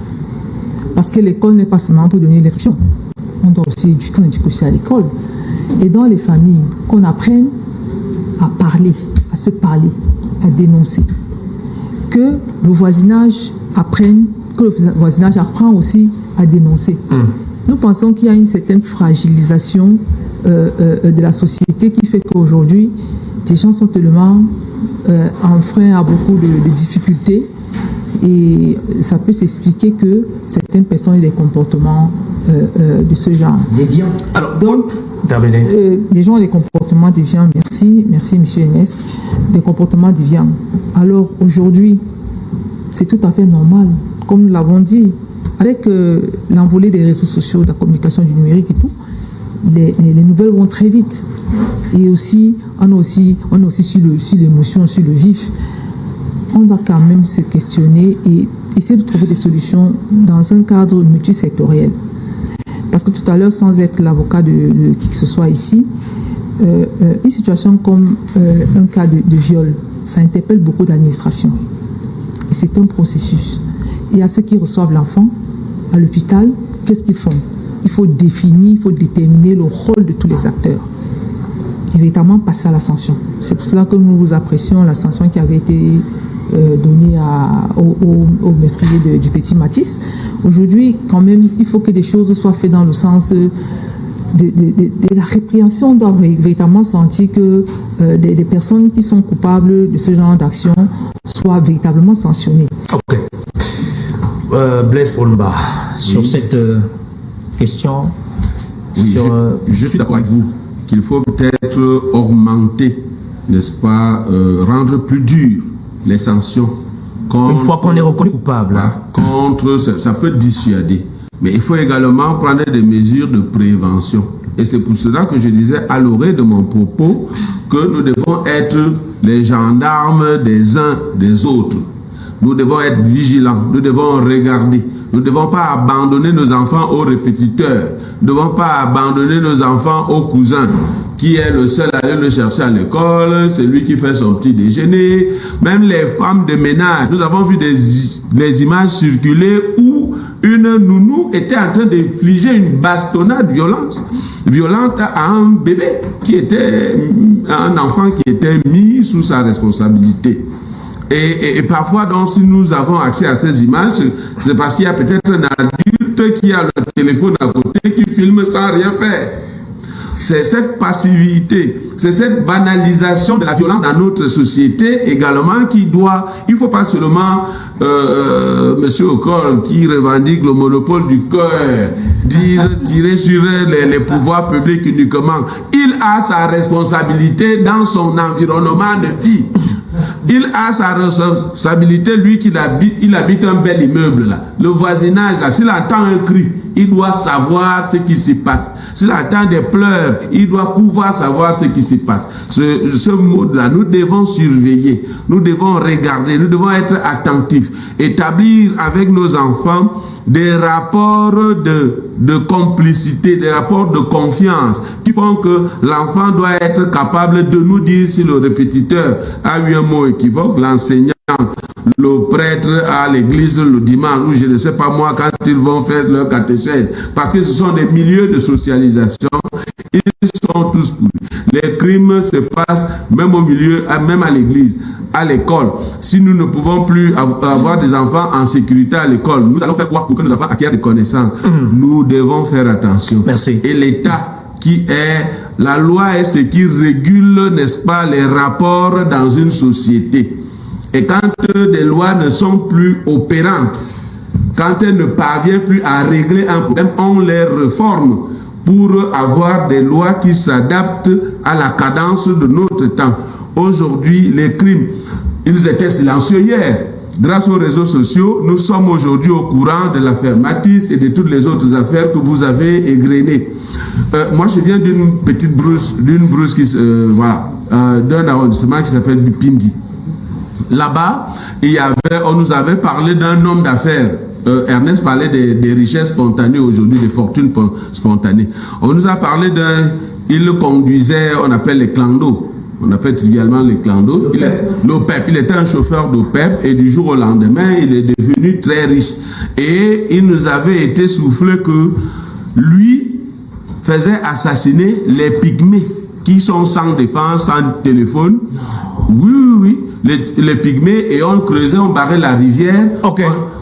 E: Parce que l'école n'est pas seulement pour donner l'instruction. On doit aussi éduquer aussi à l'école. Et dans les familles, qu'on apprenne à parler, à se parler, à dénoncer. Que le voisinage apprenne, que le voisinage apprend aussi à dénoncer. Nous pensons qu'il y a une certaine fragilisation de la société qui fait qu'aujourd'hui, les gens sont tellement enfreints à beaucoup de difficultés et ça peut s'expliquer que certaines personnes aient des comportements de ce genre.
A: Déviants.
B: Alors,
E: donc, les gens ont des comportements déviants, merci M. Enes, des comportements déviants. Alors aujourd'hui, c'est tout à fait normal, comme nous l'avons dit, avec l'envolée des réseaux sociaux, de la communication du numérique et tout, les nouvelles vont très vite. Et aussi, on est aussi sur l'émotion, sur le vif. On doit quand même se questionner et essayer de trouver des solutions dans un cadre multisectoriel. Parce que tout à l'heure, sans être l'avocat de qui que ce soit ici, une situation comme un cas de viol, ça interpelle beaucoup d'administrations. Et c'est un processus. Et à ceux qui reçoivent l'enfant à l'hôpital, qu'est-ce qu'ils font? Il faut définir, il faut déterminer le rôle de tous les acteurs. Et véritablement passer à la sanction. C'est pour cela que nous vous apprécions la sanction qui avait été donnée au meurtrier du petit Matisse. Aujourd'hui, quand même, il faut que des choses soient faites dans le sens de la répréhension. On doit véritablement sentir que les personnes qui sont coupables de ce genre d'action soient véritablement sanctionnées.
B: Ok. Blaise Polmba, sur cette question.
F: Oui, je suis d'accord avec vous qu'il faut peut-être augmenter, n'est-ce pas, rendre plus dur les sanctions.
B: Une fois qu'on est reconnu coupable.
F: Ça peut dissuader. Mais il faut également prendre des mesures de prévention. Et c'est pour cela que je disais à l'orée de mon propos que nous devons être les gendarmes des uns des autres. Nous devons être vigilants, nous devons regarder. Nous ne devons pas abandonner nos enfants aux répétiteurs. Nous ne devons pas abandonner nos enfants aux cousins, qui est le seul à aller le chercher à l'école, c'est lui qui fait son petit déjeuner. Même les femmes de ménage, nous avons vu des images circuler où une nounou était en train d'infliger une bastonnade violente à un bébé, un enfant qui était mis sous sa responsabilité. Et parfois, donc, si nous avons accès à ces images, c'est parce qu'il y a peut-être un adulte qui a le téléphone à côté, qui filme sans rien faire. C'est cette passivité, c'est cette banalisation de la violence dans notre société également qui doit... Il ne faut pas seulement M. Okol qui revendique le monopole du cœur, tirer sur les pouvoirs publics uniquement. Il a sa responsabilité dans son environnement de vie. Il a sa responsabilité, lui il habite un bel immeuble là. Le voisinage là, s'il entend un cri, il doit savoir ce qui se passe. S'il entend des pleurs, il doit pouvoir savoir ce qui se passe. Ce mode-là, nous devons surveiller, nous devons regarder, nous devons être attentifs, établir avec nos enfants des rapports de complicité, des rapports de confiance qui font que l'enfant doit être capable de nous dire si le répétiteur a eu un mot équivoque, l'enseignant, le prêtre à l'église le dimanche, ou je ne sais pas moi, quand ils vont faire leur catéchèse, parce que ce sont des milieux de socialisation, ils sont tous pourris. Les crimes se passent même au milieu, même à l'église, à l'école. Si nous ne pouvons plus avoir des enfants en sécurité à l'école, nous allons faire quoi pour que nos enfants acquièrent des connaissances? Nous devons faire attention.
B: Merci.
F: Et l'État qui est... La loi est ce qui régule, n'est-ce pas, les rapports dans une société. Et quand des lois ne sont plus opérantes, quand elles ne parviennent plus à régler un problème, on les réforme pour avoir des lois qui s'adaptent à la cadence de notre temps. Aujourd'hui, les crimes, ils étaient silencieux hier. Grâce aux réseaux sociaux, nous sommes aujourd'hui au courant de l'affaire Matisse et de toutes les autres affaires que vous avez égrenées. Moi, je viens d'une petite brousse, d'un arrondissement qui s'appelle Bipindi. Là-bas, on nous avait parlé d'un homme d'affaires. Ernest parlait des richesses spontanées aujourd'hui, des fortunes spontanées. On nous a parlé il conduisait, on appelle les clandos. On appelle trivialement les clandos. L'OPEP. Il était un chauffeur d'OPEP et du jour au lendemain, il est devenu très riche. Et il nous avait été soufflé que lui faisait assassiner les pygmées qui sont sans défense, sans téléphone. Oui. Les pygmées, et on creusait, on barrait la rivière,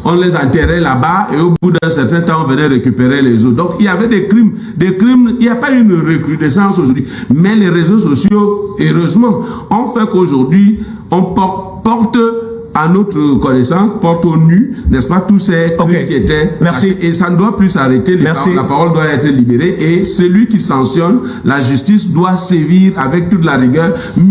F: on les enterrait là-bas, et au bout d'un certain temps, on venait récupérer les eaux. Donc, il y avait des crimes, il n'y a pas une recrudescence aujourd'hui. Mais les réseaux sociaux, heureusement, ont fait qu'aujourd'hui, on porte à notre connaissance, porte au nu, n'est-ce pas, tous ces crimes qui étaient...
B: Merci.
F: Et ça ne doit plus s'arrêter, la parole doit être libérée, et celui qui sanctionne, la justice doit sévir avec toute la rigueur, mais